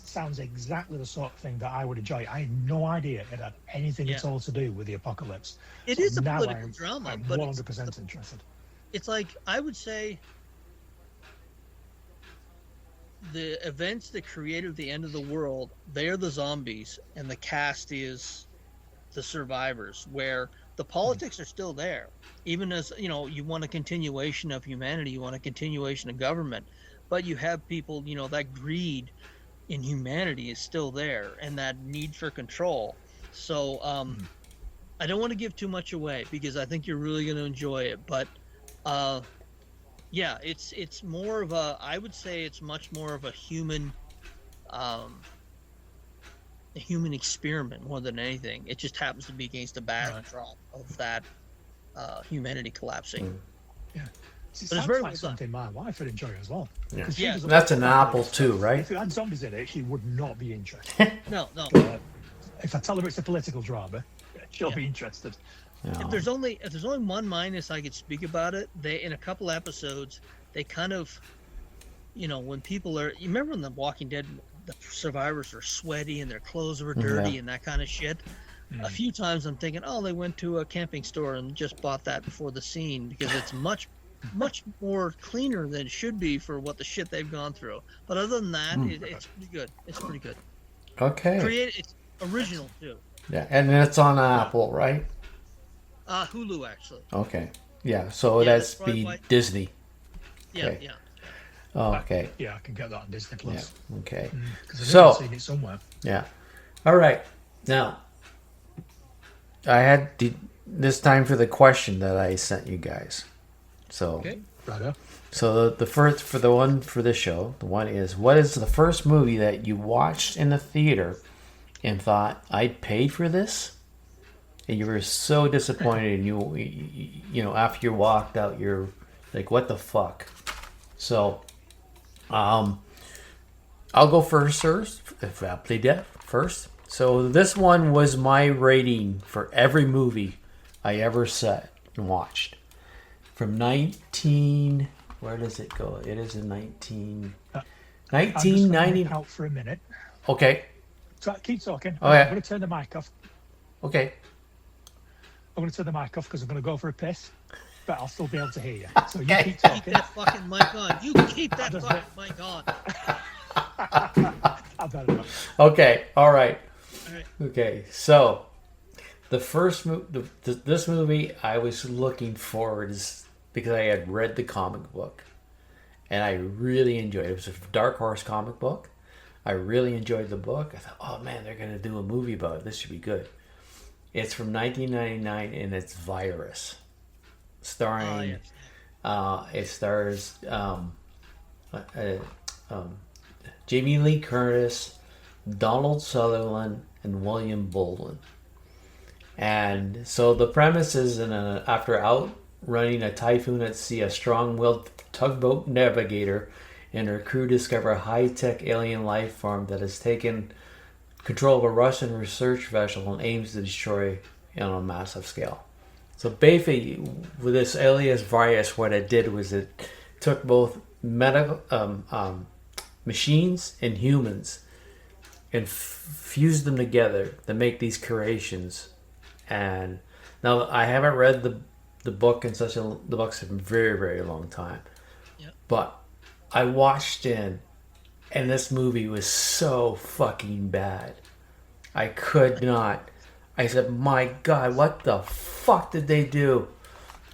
S10: sounds exactly the sort of thing that I would enjoy. I had no idea it had anything at all to do with the apocalypse.
S1: It
S10: so
S1: is a
S10: now
S1: political drama,
S10: I'm
S1: but
S10: 100% interested.
S1: It's like, I would say the events that created the end of the world, they're the zombies, and the cast is the survivors, where the politics are still there. Even as, you want a continuation of humanity, you want a continuation of government, but you have people, that greed in humanity is still there, and that need for control. So I don't want to give too much away because I think you're really going to enjoy it, but yeah, it's more of a, I would say it's much more of a human a human experiment more than anything. It just happens to be against the backdrop of that humanity collapsing.
S10: Yeah. See,
S1: But it's
S10: sounds
S1: very
S10: like
S1: well done.
S10: something my wife would enjoy as well.
S2: Yeah.
S10: 'Cause she
S1: Yeah.
S10: doesn't
S2: That's
S10: like
S2: an
S10: zombies
S2: Apple
S10: stuff.
S2: too, right?
S10: If it had zombies in it, she would not be interested.
S1: No.
S10: If I tell her it's a political drama, she'll
S1: Yeah.
S10: be interested.
S1: If there's only one minus I could speak about it, they in a couple episodes they kind of, when people are, you remember in The Walking Dead, the survivors are sweaty and their clothes were dirty and that kind of shit. A few times I'm thinking, oh, they went to a camping store and just bought that before the scene, because it's much more cleaner than it should be for what the shit they've gone through. But other than that, it's pretty good. It's pretty good.
S2: Okay.
S1: It's original too.
S2: Yeah, and it's on Apple, right?
S1: Hulu actually.
S2: Okay. Yeah, so
S1: Yeah,
S2: that's
S1: that's probably
S2: be
S1: why-
S2: Disney.
S1: Yeah,
S2: Okay.
S1: yeah.
S2: Oh, okay.
S10: Yeah, I can get that on Disney
S2: Yeah.
S10: Plus.
S2: Okay.
S10: Because
S2: So-
S10: I've seen it somewhere.
S2: Yeah. All right. Now, I had this time for the question that I sent you guys. So,
S1: Okay.
S10: Righto.
S2: so the first for the one for this show, the one is, what is the first movie that you watched in the theater and thought, I paid for this? And you were so disappointed, and you know, after you walked out, you're like, what the fuck? So, I'll go first, if I play deaf first. So this one was my rating for every movie I ever set and watched. From 19... Where does it go? It is in 1990...
S10: Out for a minute.
S2: Okay.
S10: So keep talking.
S2: Oh, yeah.
S10: I'm going to turn the mic off.
S2: Okay.
S10: I'm going to turn the mic off because I'm going to go for a piss, but I'll still be able to hear you. So you
S2: Okay.
S10: keep
S1: Keep
S10: talking.
S1: that fucking mic on. You keep that
S10: doesn't
S1: fucking mic on.
S10: I've had enough.
S2: Okay. All right.
S1: All right.
S2: Okay. So the first this movie I was looking forward is because I had read the comic book and I really enjoyed it. It was a Dark Horse comic book. I really enjoyed the book. I thought, oh man, they're going to do a movie about it. This should be good. It's from 1999 and it's Virus, starring. It stars Jamie Lee Curtis, Donald Sutherland, and William Baldwin. And so the premise is, after outrunning a typhoon at sea, a strong-willed tugboat navigator and her crew discover a high-tech alien life form that has taken control of a Russian research vessel and aims to destroy it on a massive scale. So basically, with this alias virus, what it did was it took both medical machines and humans and fused them together to make these creations. And now I haven't read the book in the book's a very, very long time.
S1: Yep.
S2: But I watched it, and this movie was so fucking bad. I could not. I said, my God, what the fuck did they do?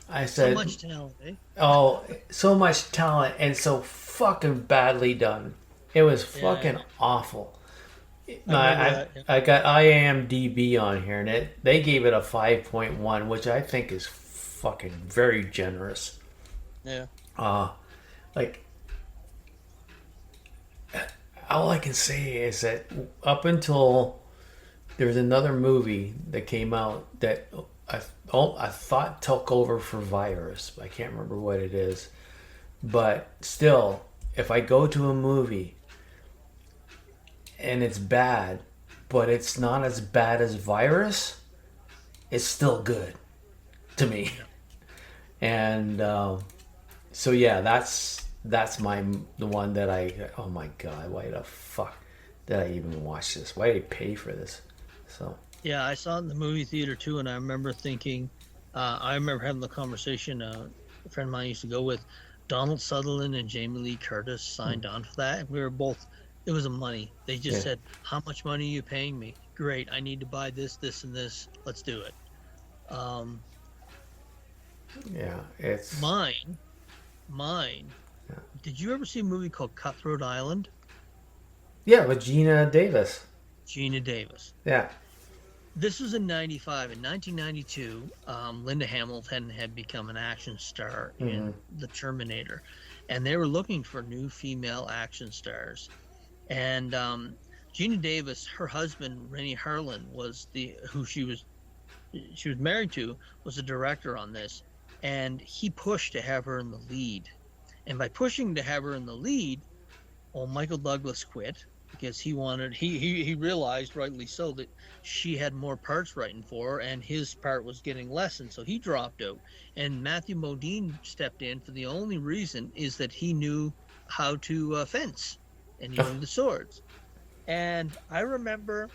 S2: I said,
S1: So much talent, eh?
S2: oh, so much talent and so fucking badly done. It was fucking awful. I got IMDb on here, and they gave it a 5.1, which I think is fucking very generous.
S1: Yeah.
S2: Like, all I can say is that up until there's another movie that came out that I thought took over for Virus. I can't remember what it is. But still, if I go to a movie and it's bad, but it's not as bad as Virus, it's still good to me. And so yeah, that's the one that oh my God, why the fuck did I even watch this? Why did I pay for this? So
S1: Yeah, I saw it in the movie theater too, and I remember thinking, I remember having the conversation. A friend of mine used to go with Donald Sutherland and Jamie Lee Curtis signed on for that, and we were both. It was a money. They just said, "How much money are you paying me?" Great, I need to buy this, this, and this. Let's do it.
S2: yeah, it's
S1: Mine. Did you ever see a movie called Cutthroat Island?
S2: yeah, with Gina Davis.
S1: Gina Davis.
S2: Yeah.
S1: This was in '95. In 1992, Linda Hamilton had become an action star in The Terminator, and they were looking for new female action stars. And Gina Davis, her husband Rennie Harlan was who she was married to, was the director on this, and he pushed to have her in the lead. And by pushing to have her in the lead, Michael Douglas quit because he realized, rightly so, that she had more parts writing for her and his part was getting less, and so he dropped out. And Matthew Modine stepped in for the only reason is that he knew how to fence and he knew the swords. And I remember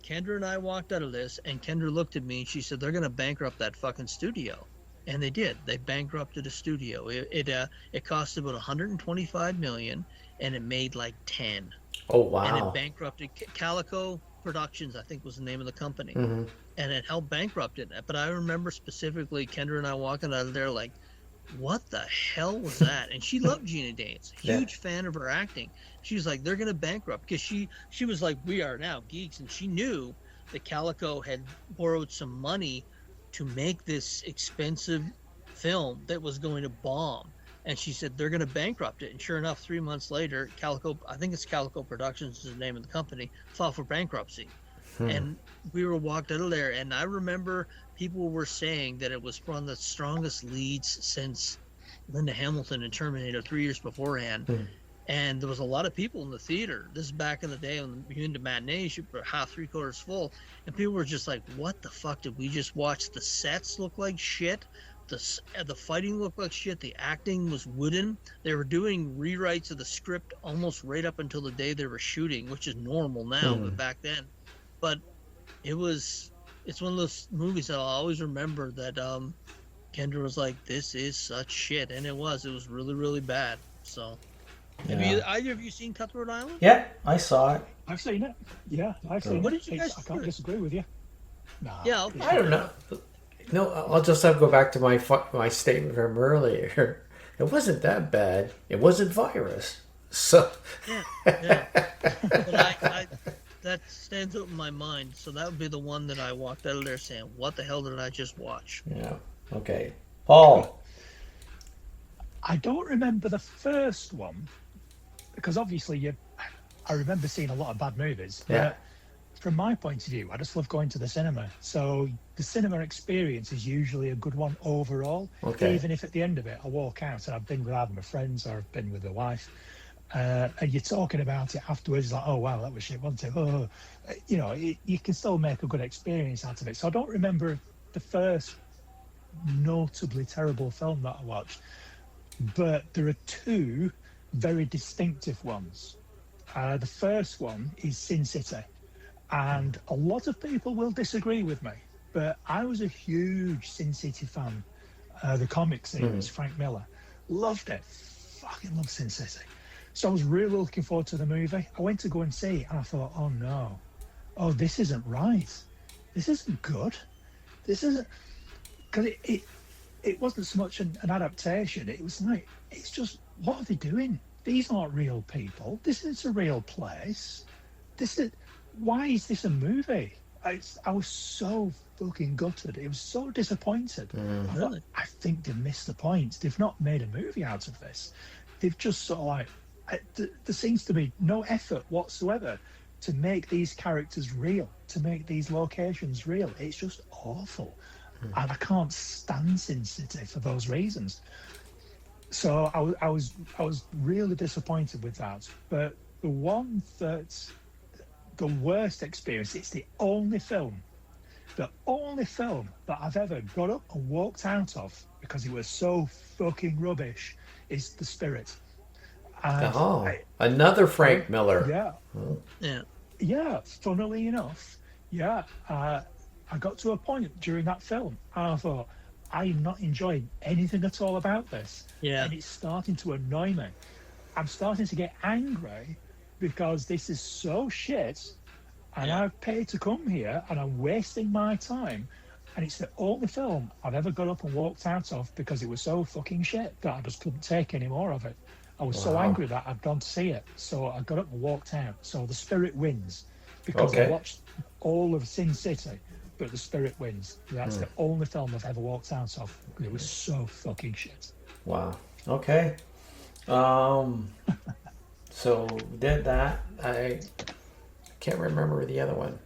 S1: Kendra and I walked out of this, and Kendra looked at me and she said, "They're going to bankrupt that fucking studio." And they did. They bankrupted a studio. It cost about 125 million, and it made like 10.
S2: Oh wow!
S1: And it bankrupted Calico Productions, I think was the name of the company, and it helped bankrupt it. But I remember specifically Kendra and I walking out of there like, "What the hell was that?" And she loved Gina Davis, huge fan of her acting. She was like, "They're going to bankrupt," because she was like, "We are now geeks," and she knew that Calico had borrowed some money to make this expensive film that was going to bomb. And she said, "They're going to bankrupt it." And sure enough, 3 months later, Calico, I think it's Calico Productions is the name of the company, filed for bankruptcy. And we were walked out of there. And I remember people were saying that it was one of the strongest leads since Linda Hamilton in Terminator 3 years beforehand. And there was a lot of people in the theater. This is back in the day when you into matinees, you were half, 3/4 full. And people were just like, "What the fuck did we just watch? The sets look like shit. The fighting looked like shit. The acting was wooden." They were doing rewrites of the script almost right up until the day they were shooting, which is normal now, but back then. But it's one of those movies that I'll always remember that Kendra was like, "This is such shit." And it was really, really bad. So have either of you seen Cutthroat Island?
S2: Yeah, I saw it.
S10: I've seen it. Yeah, I've seen
S1: What
S10: it.
S1: did you guys
S10: I can't disagree with you. Nah,
S1: Yeah, okay.
S2: I don't know. No, I'll just have to go back to my statement from earlier. It wasn't that bad. It wasn't virus. So
S1: Yeah. But that stands out in my mind. So that would be the one that I walked out of there saying, "What the hell did I just watch?"
S2: yeah. Okay. Paul.
S10: I don't remember the first one because obviously I remember seeing a lot of bad movies.
S2: Yeah.
S10: But from my point of view, I just love going to the cinema. So the cinema experience is usually a good one overall.
S2: Okay.
S10: Even if at the end of it I walk out and I've been with either my friends or I've been with the wife, and you're talking about it afterwards, like, "Oh wow, that was shit, wasn't it?" Oh, you can still make a good experience out of it. So I don't remember the first notably terrible film that I watched, but there are two very distinctive ones. The first one is Sin City, and a lot of people will disagree with me, but I was a huge Sin City fan. The comic series, Frank Miller, loved it. Fucking loved Sin City. So I was really looking forward to the movie. I went to go and see it, and I thought, "Oh no, this isn't right. This isn't good. This isn't," because it wasn't so much an adaptation. It was like, it's just, what are they doing? These aren't real people. This isn't a real place. Why is this a movie? I was so fucking gutted. It was so disappointed. I think they've missed the point. They've not made a movie out of this. They've just sort of like, there seems to be no effort whatsoever to make these characters real, to make these locations real. It's just awful. And I can't stand Sin City for those reasons. So I was really disappointed with that. But the one that's the worst experience, it's the only film that I've ever got up and walked out of because it was so fucking rubbish, is The Spirit. And
S2: another Frank Miller.
S10: Yeah. Yeah, funnily enough, I got to a point during that film and I thought, I'm not enjoying anything at all about this.
S1: Yeah.
S10: And it's starting to annoy me. I'm starting to get angry because this is so shit and I've paid to come here and I'm wasting my time. And it's the only film I've ever got up and walked out of because it was so fucking shit that I just couldn't take any more of it. I was so angry that I'd gone to see it. So I got up and walked out. So The Spirit wins because I watched all of Sin City, but The Spirit wins. That's the only film I've ever walked out of. It was so fucking shit.
S2: Wow. Okay. So did that. I can't remember the other one.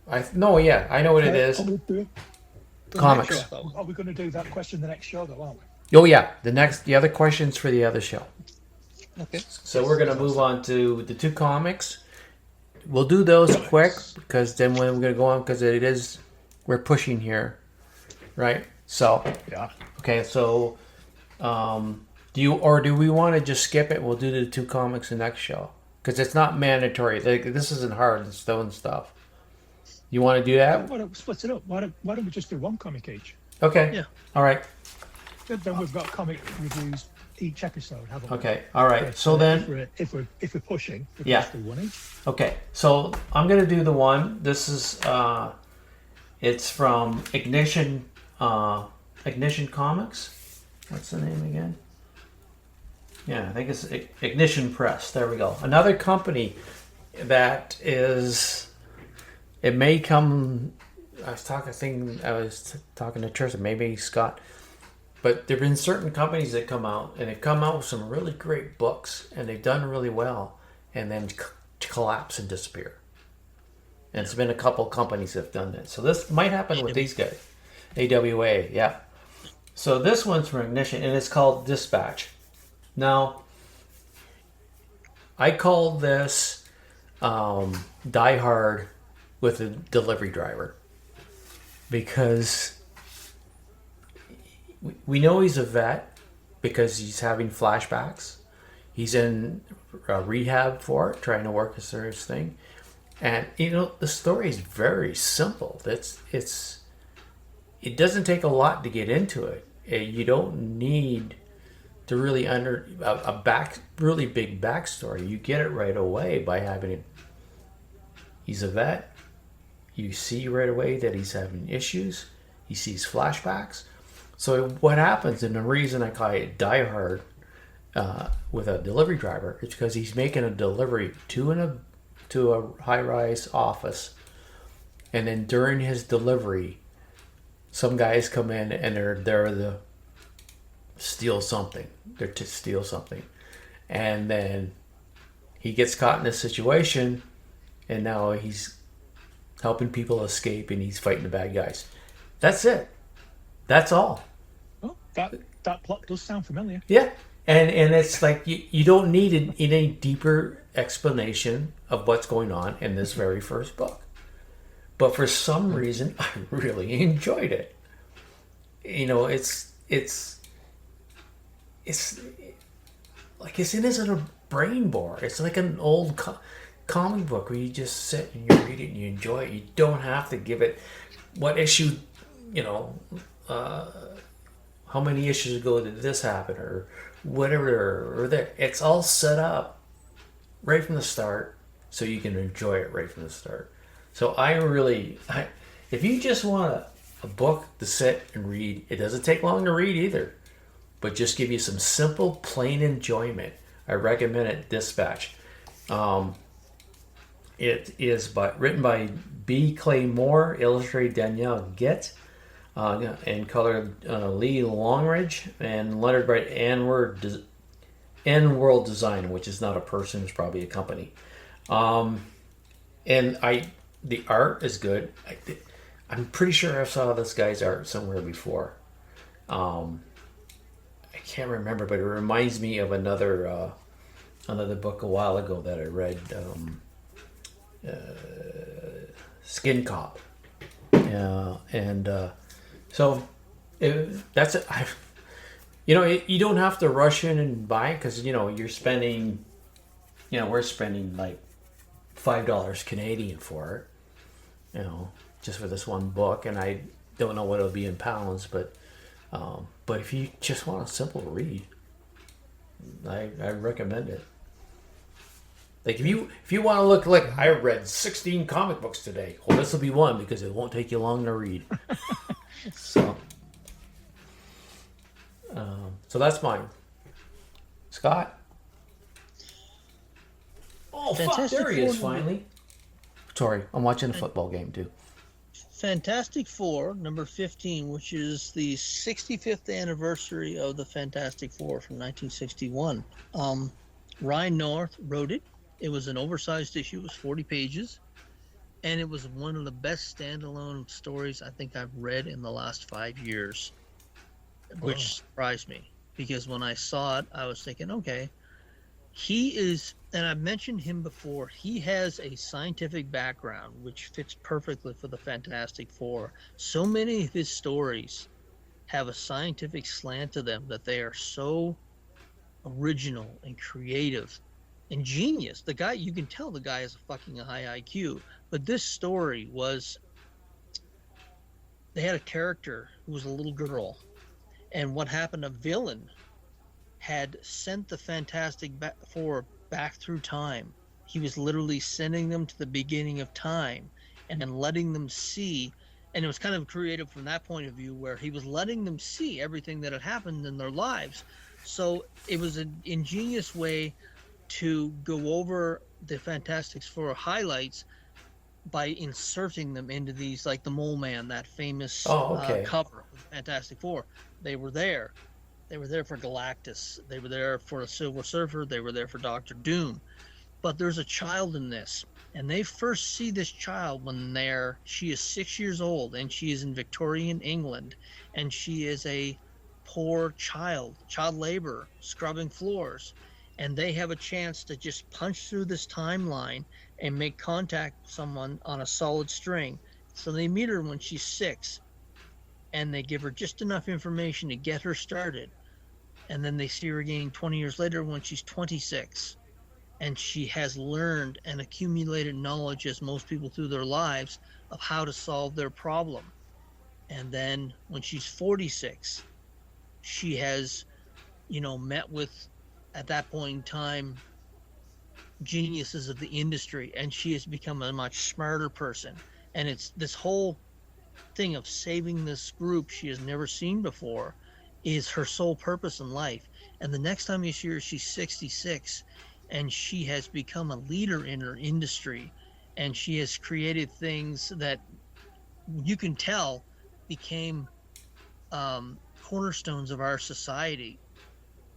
S2: I know what it is. Comics.
S1: Next show.
S10: Are we going to do that question the next show, though, aren't we?
S2: Oh yeah, the other questions for the other show.
S1: Okay.
S2: So we're gonna move on to the two comics. We'll do those quick because then when we're gonna go on because we're pushing here, right? So
S10: Yeah.
S2: okay, so do we want to just skip it? We'll do the two comics the next show because it's not mandatory. Like this isn't hard and stone stuff. You want to do that?
S10: Why don't we split it up? Why don't we just do one comic each?
S2: Okay.
S1: Yeah.
S2: All right.
S10: Then we've got comic reviews each episode, haven't we?
S2: Okay. All right. So then,
S10: if we're pushing, we can
S2: Yeah.
S10: just do one each.
S2: okay. So I'm gonna do the one. This is it's from Ignition Comics. What's the name again? Yeah, I think it's Ignition Press. There we go. Another company that is. It may come. I was talking to Tristan, maybe Scott. But there have been certain companies that come out, and they've come out with some really great books, and they've done really well, and then collapse and disappear. And it's been a couple companies that have done that. So this might happen with these guys. AWA, yeah. So this one's from Ignition, and it's called Dispatch. Now, I called this Die Hard with a delivery driver. Because we know he's a vet because he's having flashbacks. He's in rehab for it, trying to work a serious thing. And, the story is very simple. It doesn't take a lot to get into it. You don't need to really really big backstory. You get it right away by having it. He's a vet. You see right away that he's having issues. He sees flashbacks. So what happens, and the reason I call it Die Hard with a delivery driver, is because he's making a delivery to a high-rise office, and then during his delivery, some guys come in and they're to steal something. They're to steal something, and then he gets caught in a situation, and now he's helping people escape, and he's fighting the bad guys. That's it. That's all.
S10: Oh, that plot does sound familiar.
S2: Yeah, and it's like you don't need any deeper explanation of what's going on in this very first book. But for some reason, I really enjoyed it. It's like it isn't a brain bore. It's like an old comic book where you just sit and you read it and you enjoy it. You don't have to give it what issue, how many issues ago did this happen or whatever, or that. It's all set up right from the start so you can enjoy it right from the start. So if you just want a book to sit and read, it doesn't take long to read either, but just give you some simple, plain enjoyment. I recommend it. Dispatch. It is written by B. Clay Moore, illustrated Danielle Gett, and colored Lee Longridge, and lettered by N-World Design, which is not a person, it's probably a company. The art is good. I'm pretty sure I saw this guy's art somewhere before. I can't remember, but it reminds me of another book a while ago that I read. Skin Cop. So that's it. You don't have to rush in and buy it because you're spending. We're spending like $5 Canadian for it. Just for this one book, and I don't know what it'll be in pounds, but if you just want a simple read, I recommend it. Like if you want to look like I read 16 comic books today, well, this will be one because it won't take you long to read. So that's mine. Scott. Oh, fuck! There he is finally. Sorry, I'm watching a football game too.
S1: Fantastic Four, number 15, which is the 65th anniversary of the Fantastic Four from 1961. Ryan North wrote it. It was an oversized issue. It was 40 pages. And it was one of the best standalone stories I think I've read in the last 5 years, which surprised me. Because when I saw it, I was thinking, okay, he is, and I've mentioned him before, he has a scientific background, which fits perfectly for the Fantastic Four. So many of his stories have a scientific slant to them that they are so original and creative and genius. The guy, you can tell the guy has a fucking high IQ. But this story was, they had a character who was a little girl. And what happened, a villain had sent the Fantastic Four back through time. He was literally sending them to the beginning of time and then letting them see. And it was kind of creative from that point of view, where he was letting them see everything that had happened in their lives. So it was an ingenious way to go over the Fantastic Four highlights by inserting them into these, like the Mole Man, that famous cover of the Fantastic Four. They were there. They were there for Galactus. They were there for the Silver Surfer. They were there for Doctor Doom. But there's a child in this, and they first see this child when she is 6 years old, and she is in Victorian England, and she is a poor child laborer, scrubbing floors. And they have a chance to just punch through this timeline and make contact with someone on a solid string. So they meet her when she's 6, and they give her just enough information to get her started. And then they see her again 20 years later when she's 26. And she has learned and accumulated knowledge, as most people through their lives, of how to solve their problem. And then when she's 46, she has, met with, at that point in time, geniuses of the industry, and she has become a much smarter person. And it's this whole thing of saving this group she has never seen before is her sole purpose in life. And the next time you see her, she's 66, and she has become a leader in her industry, and she has created things that you can tell became cornerstones of our society.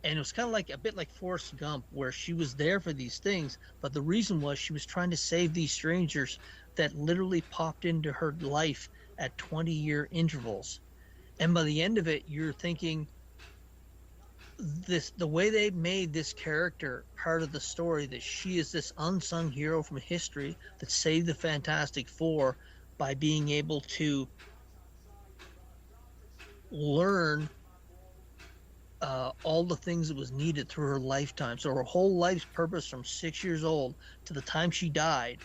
S1: And it was kind of like a bit like Forrest Gump, where she was there for these things, but the reason was she was trying to save these strangers that literally popped into her life at 20-year intervals. And by the end of it, you're thinking, the way they made this character part of the story, that she is this unsung hero from history that saved the Fantastic Four by being able to learn all the things that was needed through her lifetime. So her whole life's purpose from 6 years old to the time she died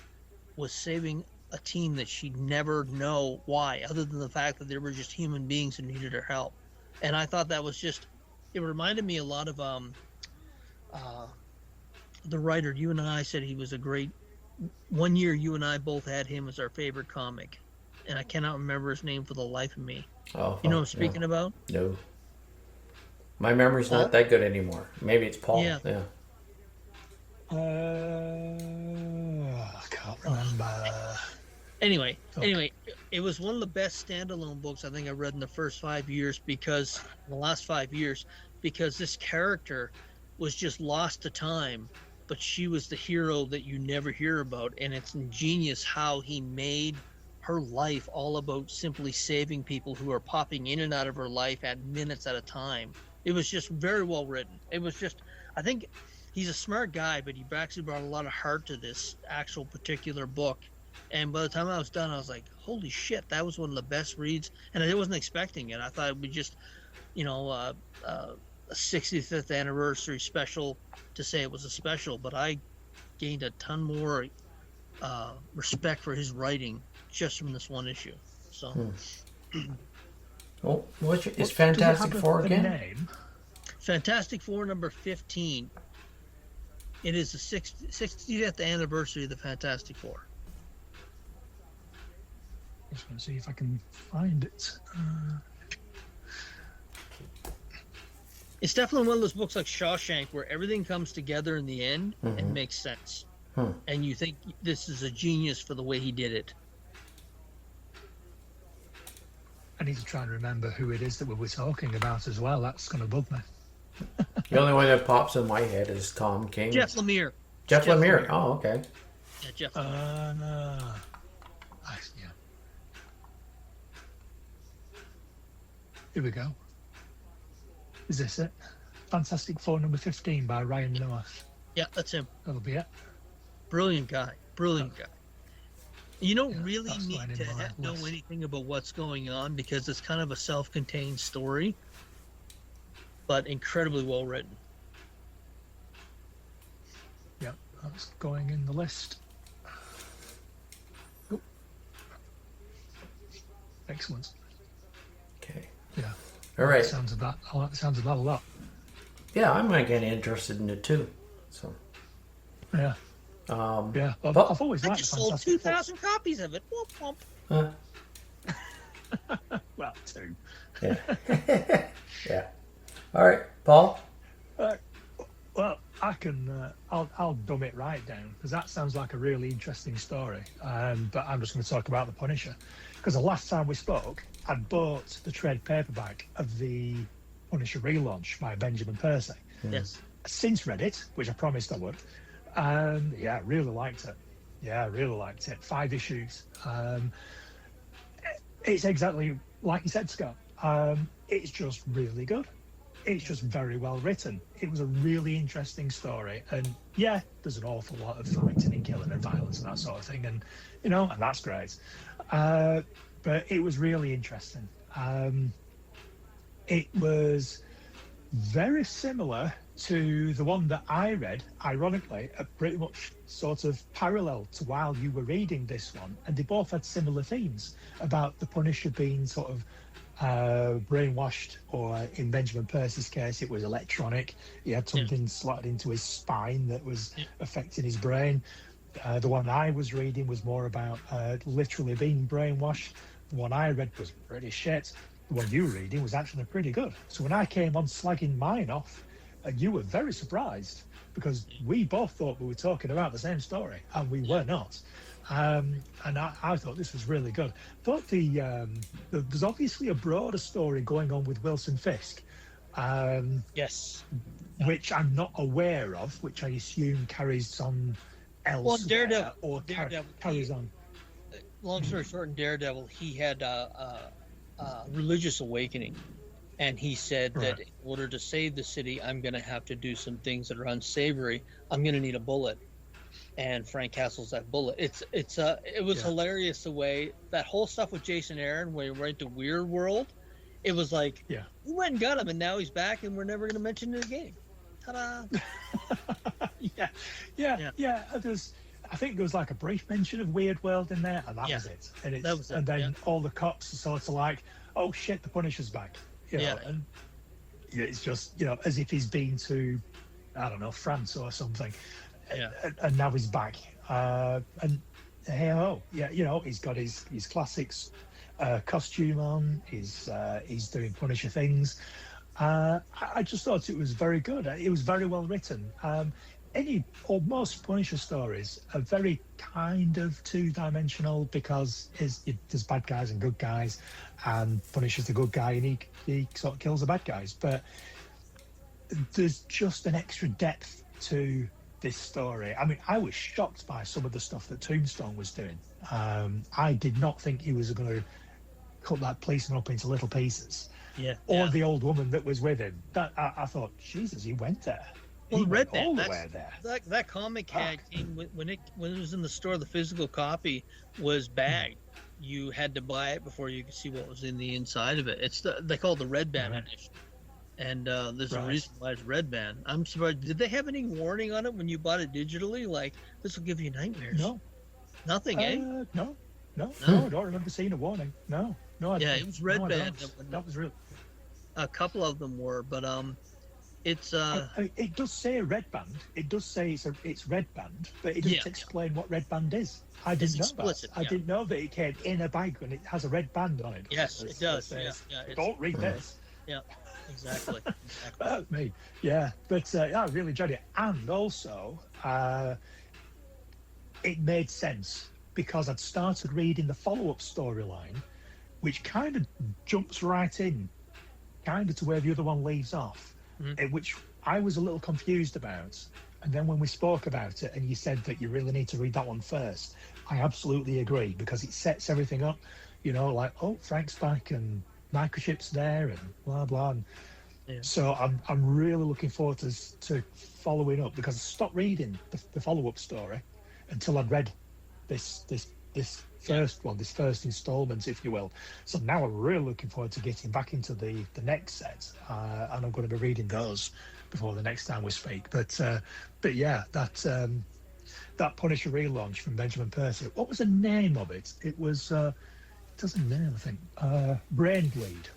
S1: was saving a team that she'd never know why, other than the fact that they were just human beings who needed her help. And I thought that was just, it reminded me a lot of the writer. You and I said he was a great, one year you and I both had him as our favorite comic, and I cannot remember his name for the life of me. You know what I'm speaking about?
S2: No. My memory's not that good anymore. Maybe it's Paul. Yeah.
S10: I can't remember.
S1: Anyway, it was one of the best standalone books I think I read in the first 5 years, because in the last 5 years, because this character was just lost to time, but she was the hero that you never hear about. And it's ingenious how he made her life all about simply saving people who are popping in and out of her life at minutes at a time. It was just very well written. It was just, I think he's a smart guy, but he actually brought a lot of heart to this actual particular book. And by the time I was done, I was like, holy shit, that was one of the best reads. And I wasn't expecting it. I thought it would be just, a 65th anniversary special to say it was a special. But I gained a ton more respect for his writing just from this one issue. So.
S2: Well, is Fantastic Four again?
S10: Name?
S1: Fantastic Four number 15. It is the 60th anniversary of the Fantastic Four.
S10: I'm just going to see if I can find it.
S1: It's definitely one of those books like Shawshank where everything comes together in the end and makes sense. And you think this is a genius for the way he did it.
S10: I need to try and remember who it is that we were talking about as well. That's going to bug me.
S2: The only one that pops in my head is Tom King.
S1: Jeff Lemire.
S2: Jeff Lemire. Oh, okay.
S1: Yeah, Jeff.
S10: Yeah. Here we go. Is this it? Fantastic Four number 15 by Ryan North.
S1: Yeah, that's him.
S10: That'll be it.
S1: Brilliant guy. Brilliant guy. You don't really
S10: that's
S1: need
S10: going in
S1: to
S10: my
S1: know
S10: list.
S1: anything about what's going on because it's kind of a self-contained story, but incredibly well written.
S10: Yep, that's going in the list. Oh. Excellent.
S2: Okay.
S10: Yeah.
S2: All right.
S10: I like the sounds of that a lot.
S2: Yeah, I might get interested in it too. So.
S10: Yeah. Yeah. I've always
S1: I
S10: liked
S1: just
S10: the
S1: sold
S10: Fantastic
S1: 2,000 copies of it. Whoop, whoop.
S10: Well, 2.
S2: Yeah. Yeah. All right, Paul.
S10: Well, I can. I'll dumb it right down because that sounds like a really interesting story. But I'm just going to talk about the Punisher because the last time we spoke, I bought the trade paperback of the Punisher relaunch by Benjamin Percy.
S1: Yes.
S10: Since read it, which I promised I would. Yeah, really liked it. Yeah, really liked it. 5 issues. It's exactly like you said, Scott. It's just really good. It's just very well written. It was a really interesting story, and yeah, there's an awful lot of fighting and killing and violence and that sort of thing, and and that's great. But it was really interesting. It was very similar to the one that I read, ironically, pretty much sort of parallel to while you were reading this one, and they both had similar themes about the Punisher being sort of brainwashed, or in Benjamin Percy's case, it was electronic. He had something slotted into his spine that was affecting his brain. The one I was reading was more about literally being brainwashed. The one I read was pretty shit. The one you were reading was actually pretty good. So when I came on slagging mine off, you were very surprised because we both thought we were talking about the same story, and we were not. And I thought this was really good. Thought there's obviously a broader story going on with Wilson Fisk.
S1: Yes.
S10: Which I'm not aware of, which I assume carries on elsewhere.
S1: Well, Daredevil.
S10: Or carries on.
S1: Long story short, in Daredevil, he had a religious awakening. And he said that in order to save the city, I'm going to have to do some things that are unsavory. I'm going to need a bullet. And Frank Castle's that bullet. It was hilarious the way that whole stuff with Jason Aaron, where he went to Weird World. It was like, we went and got him, and now he's back, and we're never going to mention it again. Ta-da!
S10: Yeah. I think there was like a brief mention of Weird World in there, and that was it. And then all the cops are sort of like, oh shit, the Punisher's back. And it's just as if he's been to, I don't know, France or something. And now he's back. And he's got his classics costume on. He's doing Punisher things. I just thought it was very good. It was very well written. Most Punisher stories are very kind of two-dimensional because there's bad guys and good guys, and Punisher's the good guy and he sort of kills the bad guys. But there's just an extra depth to this story. I mean, I was shocked by some of the stuff that Tombstone was doing. I did not think he was going to cut that policeman up into little pieces. Or the old woman that was with him. That I thought, Jesus, he went there.
S1: Well,
S10: Red all the way there.
S1: That comic came when it was in the store. The physical copy was bagged. You had to buy it before you could see what was in the inside of it. They call it the Red Band edition, and there's a reason why it's Red Band. I'm surprised. Did they have any warning on it when you bought it digitally? Like, this will give you nightmares.
S10: No,
S1: nothing.
S10: No. I don't remember seeing a warning. No.
S1: It was Red Band.
S10: That was real.
S1: A couple of them were, but it's
S10: it does say Red Band. It does say it's Red Band, but it doesn't explain what Red Band is. I didn't know that. I didn't know that it came in a bag and it has a red band on it.
S1: Yes, it does.
S10: Don't read this.
S1: Yeah, exactly.
S10: That's me. Yeah, but I really enjoyed it, and also it made sense because I'd started reading the follow-up storyline, which kind of jumps right in, kind of to where the other one leaves off. Which I was a little confused about. And then when we spoke about it and you said that you really need to read that one first, I absolutely agree, because it sets everything up, you know, like, oh, Frank's back and microchip's there and blah, blah. And so I'm really looking forward to following up, because I stopped reading the follow-up story until I'd read this first one, this first installment, if you will. So now I'm really looking forward to getting back into the next set, and I'm going to be reading those before the next time we speak. But yeah, that Punisher relaunch from Benjamin Percy. What was the name of it? It was it doesn't name, I think. Brain Bleed.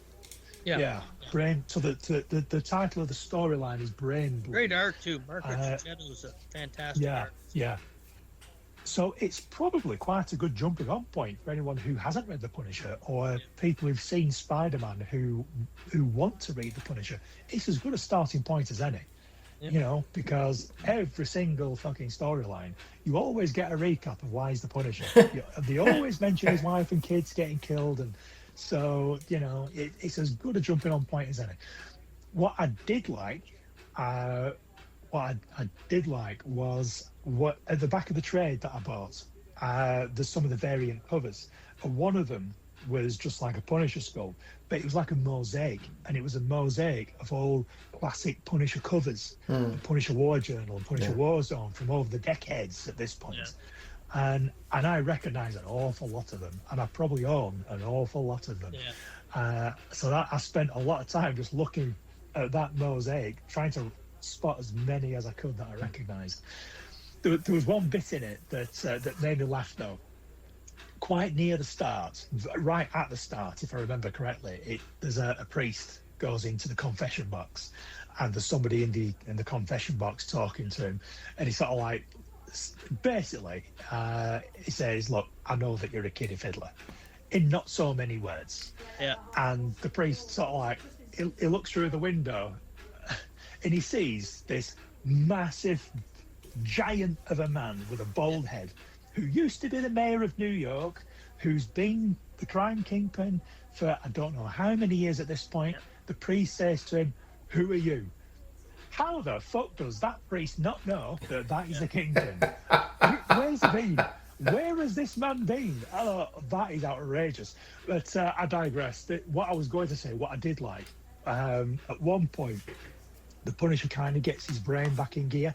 S10: Yeah. Brain. So the title of the storyline is Brain Bleed.
S1: Great art too. Margaret Shadow's a fantastic art.
S10: Yeah. So it's probably quite a good jumping on point for anyone who hasn't read The Punisher, or people who've seen Spider-Man who want to read The Punisher. It's as good a starting point as any, you know, because every single fucking storyline, you always get a recap of why he's the Punisher. They always mention his wife and kids getting killed, and so, you know, it's as good a jumping on point as any. What I did like was what at the back of the trade that I bought, there's some of the variant covers, and one of them was just like a Punisher skull, but it was like a mosaic, and it was a mosaic of all classic Punisher covers, the Punisher War Journal, Punisher Warzone from over the decades at this point. And I recognise an awful lot of them, and I probably own an awful lot of them. So that I spent a lot of time just looking at that mosaic, trying to spot as many as I could that I recognised. There was one bit in it that made me laugh though. Quite near the start, right at the start, if I remember correctly, there's a priest goes into the confession box, and there's somebody in the confession box talking to him, and he's sort of like, basically, he says, "Look, I know that you're a kiddie fiddler," in not so many words. And the priest sort of like, he looks through the window, and he sees this massive giant of a man with a bald head, who used to be the mayor of New York, who's been the crime kingpin for I don't know how many years at this point. The priest says to him, "Who are you?" How the fuck does that priest not know that is the kingpin? Where's he been? Where has this man been? Oh, that is outrageous. But I digress. What I was going to say, what I did like, at one point, the Punisher kind of gets his brain back in gear,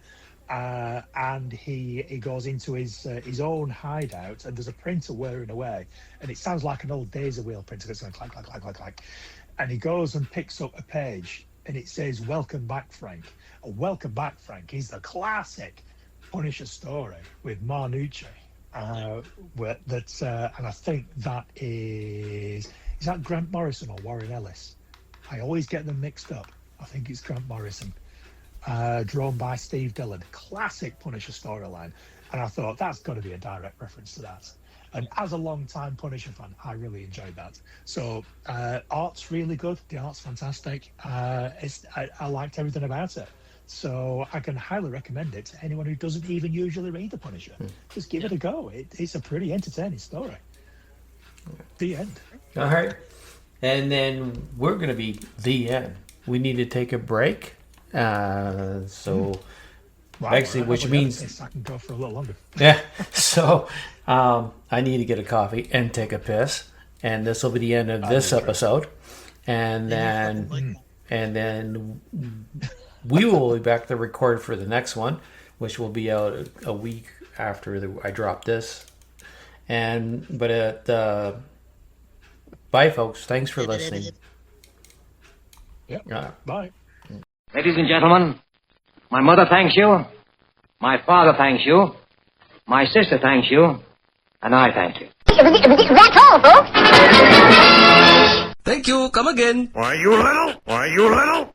S10: and he goes into his own hideout, and there's a printer whirring away, and it sounds like an old Daisy wheel printer that's going clack, clack, clack, clack, clack. And he goes and picks up a page, and it says, "Welcome back, Frank." Welcome back, Frank is the classic Punisher story with Marnucci. And I think that is that Grant Morrison or Warren Ellis? I always get them mixed up. I think it's Grant Morrison. Drawn by Steve Dillon. Classic Punisher storyline. And I thought that's got to be a direct reference to that. And as a long-time Punisher fan, I really enjoyed that. So art's really good. The art's fantastic. I liked everything about it. So I can highly recommend it to anyone who doesn't even usually read The Punisher. Just give it a go. It's a pretty entertaining story. The end.
S2: All right. And then we're going to be the end. We need to take a break. Actually, which means
S10: I can go for a little longer.
S2: So I need to get a coffee and take a piss, and this will be the end of this episode. And then we will be back to record for the next one, which will be out a week after I drop this. Bye, folks. Thanks for listening.
S10: Bye.
S9: Ladies and gentlemen, my mother thanks you, my father thanks you, my sister thanks you, and I thank you.
S11: That's all, folks.
S5: Thank you. Come again.
S8: Why, you little?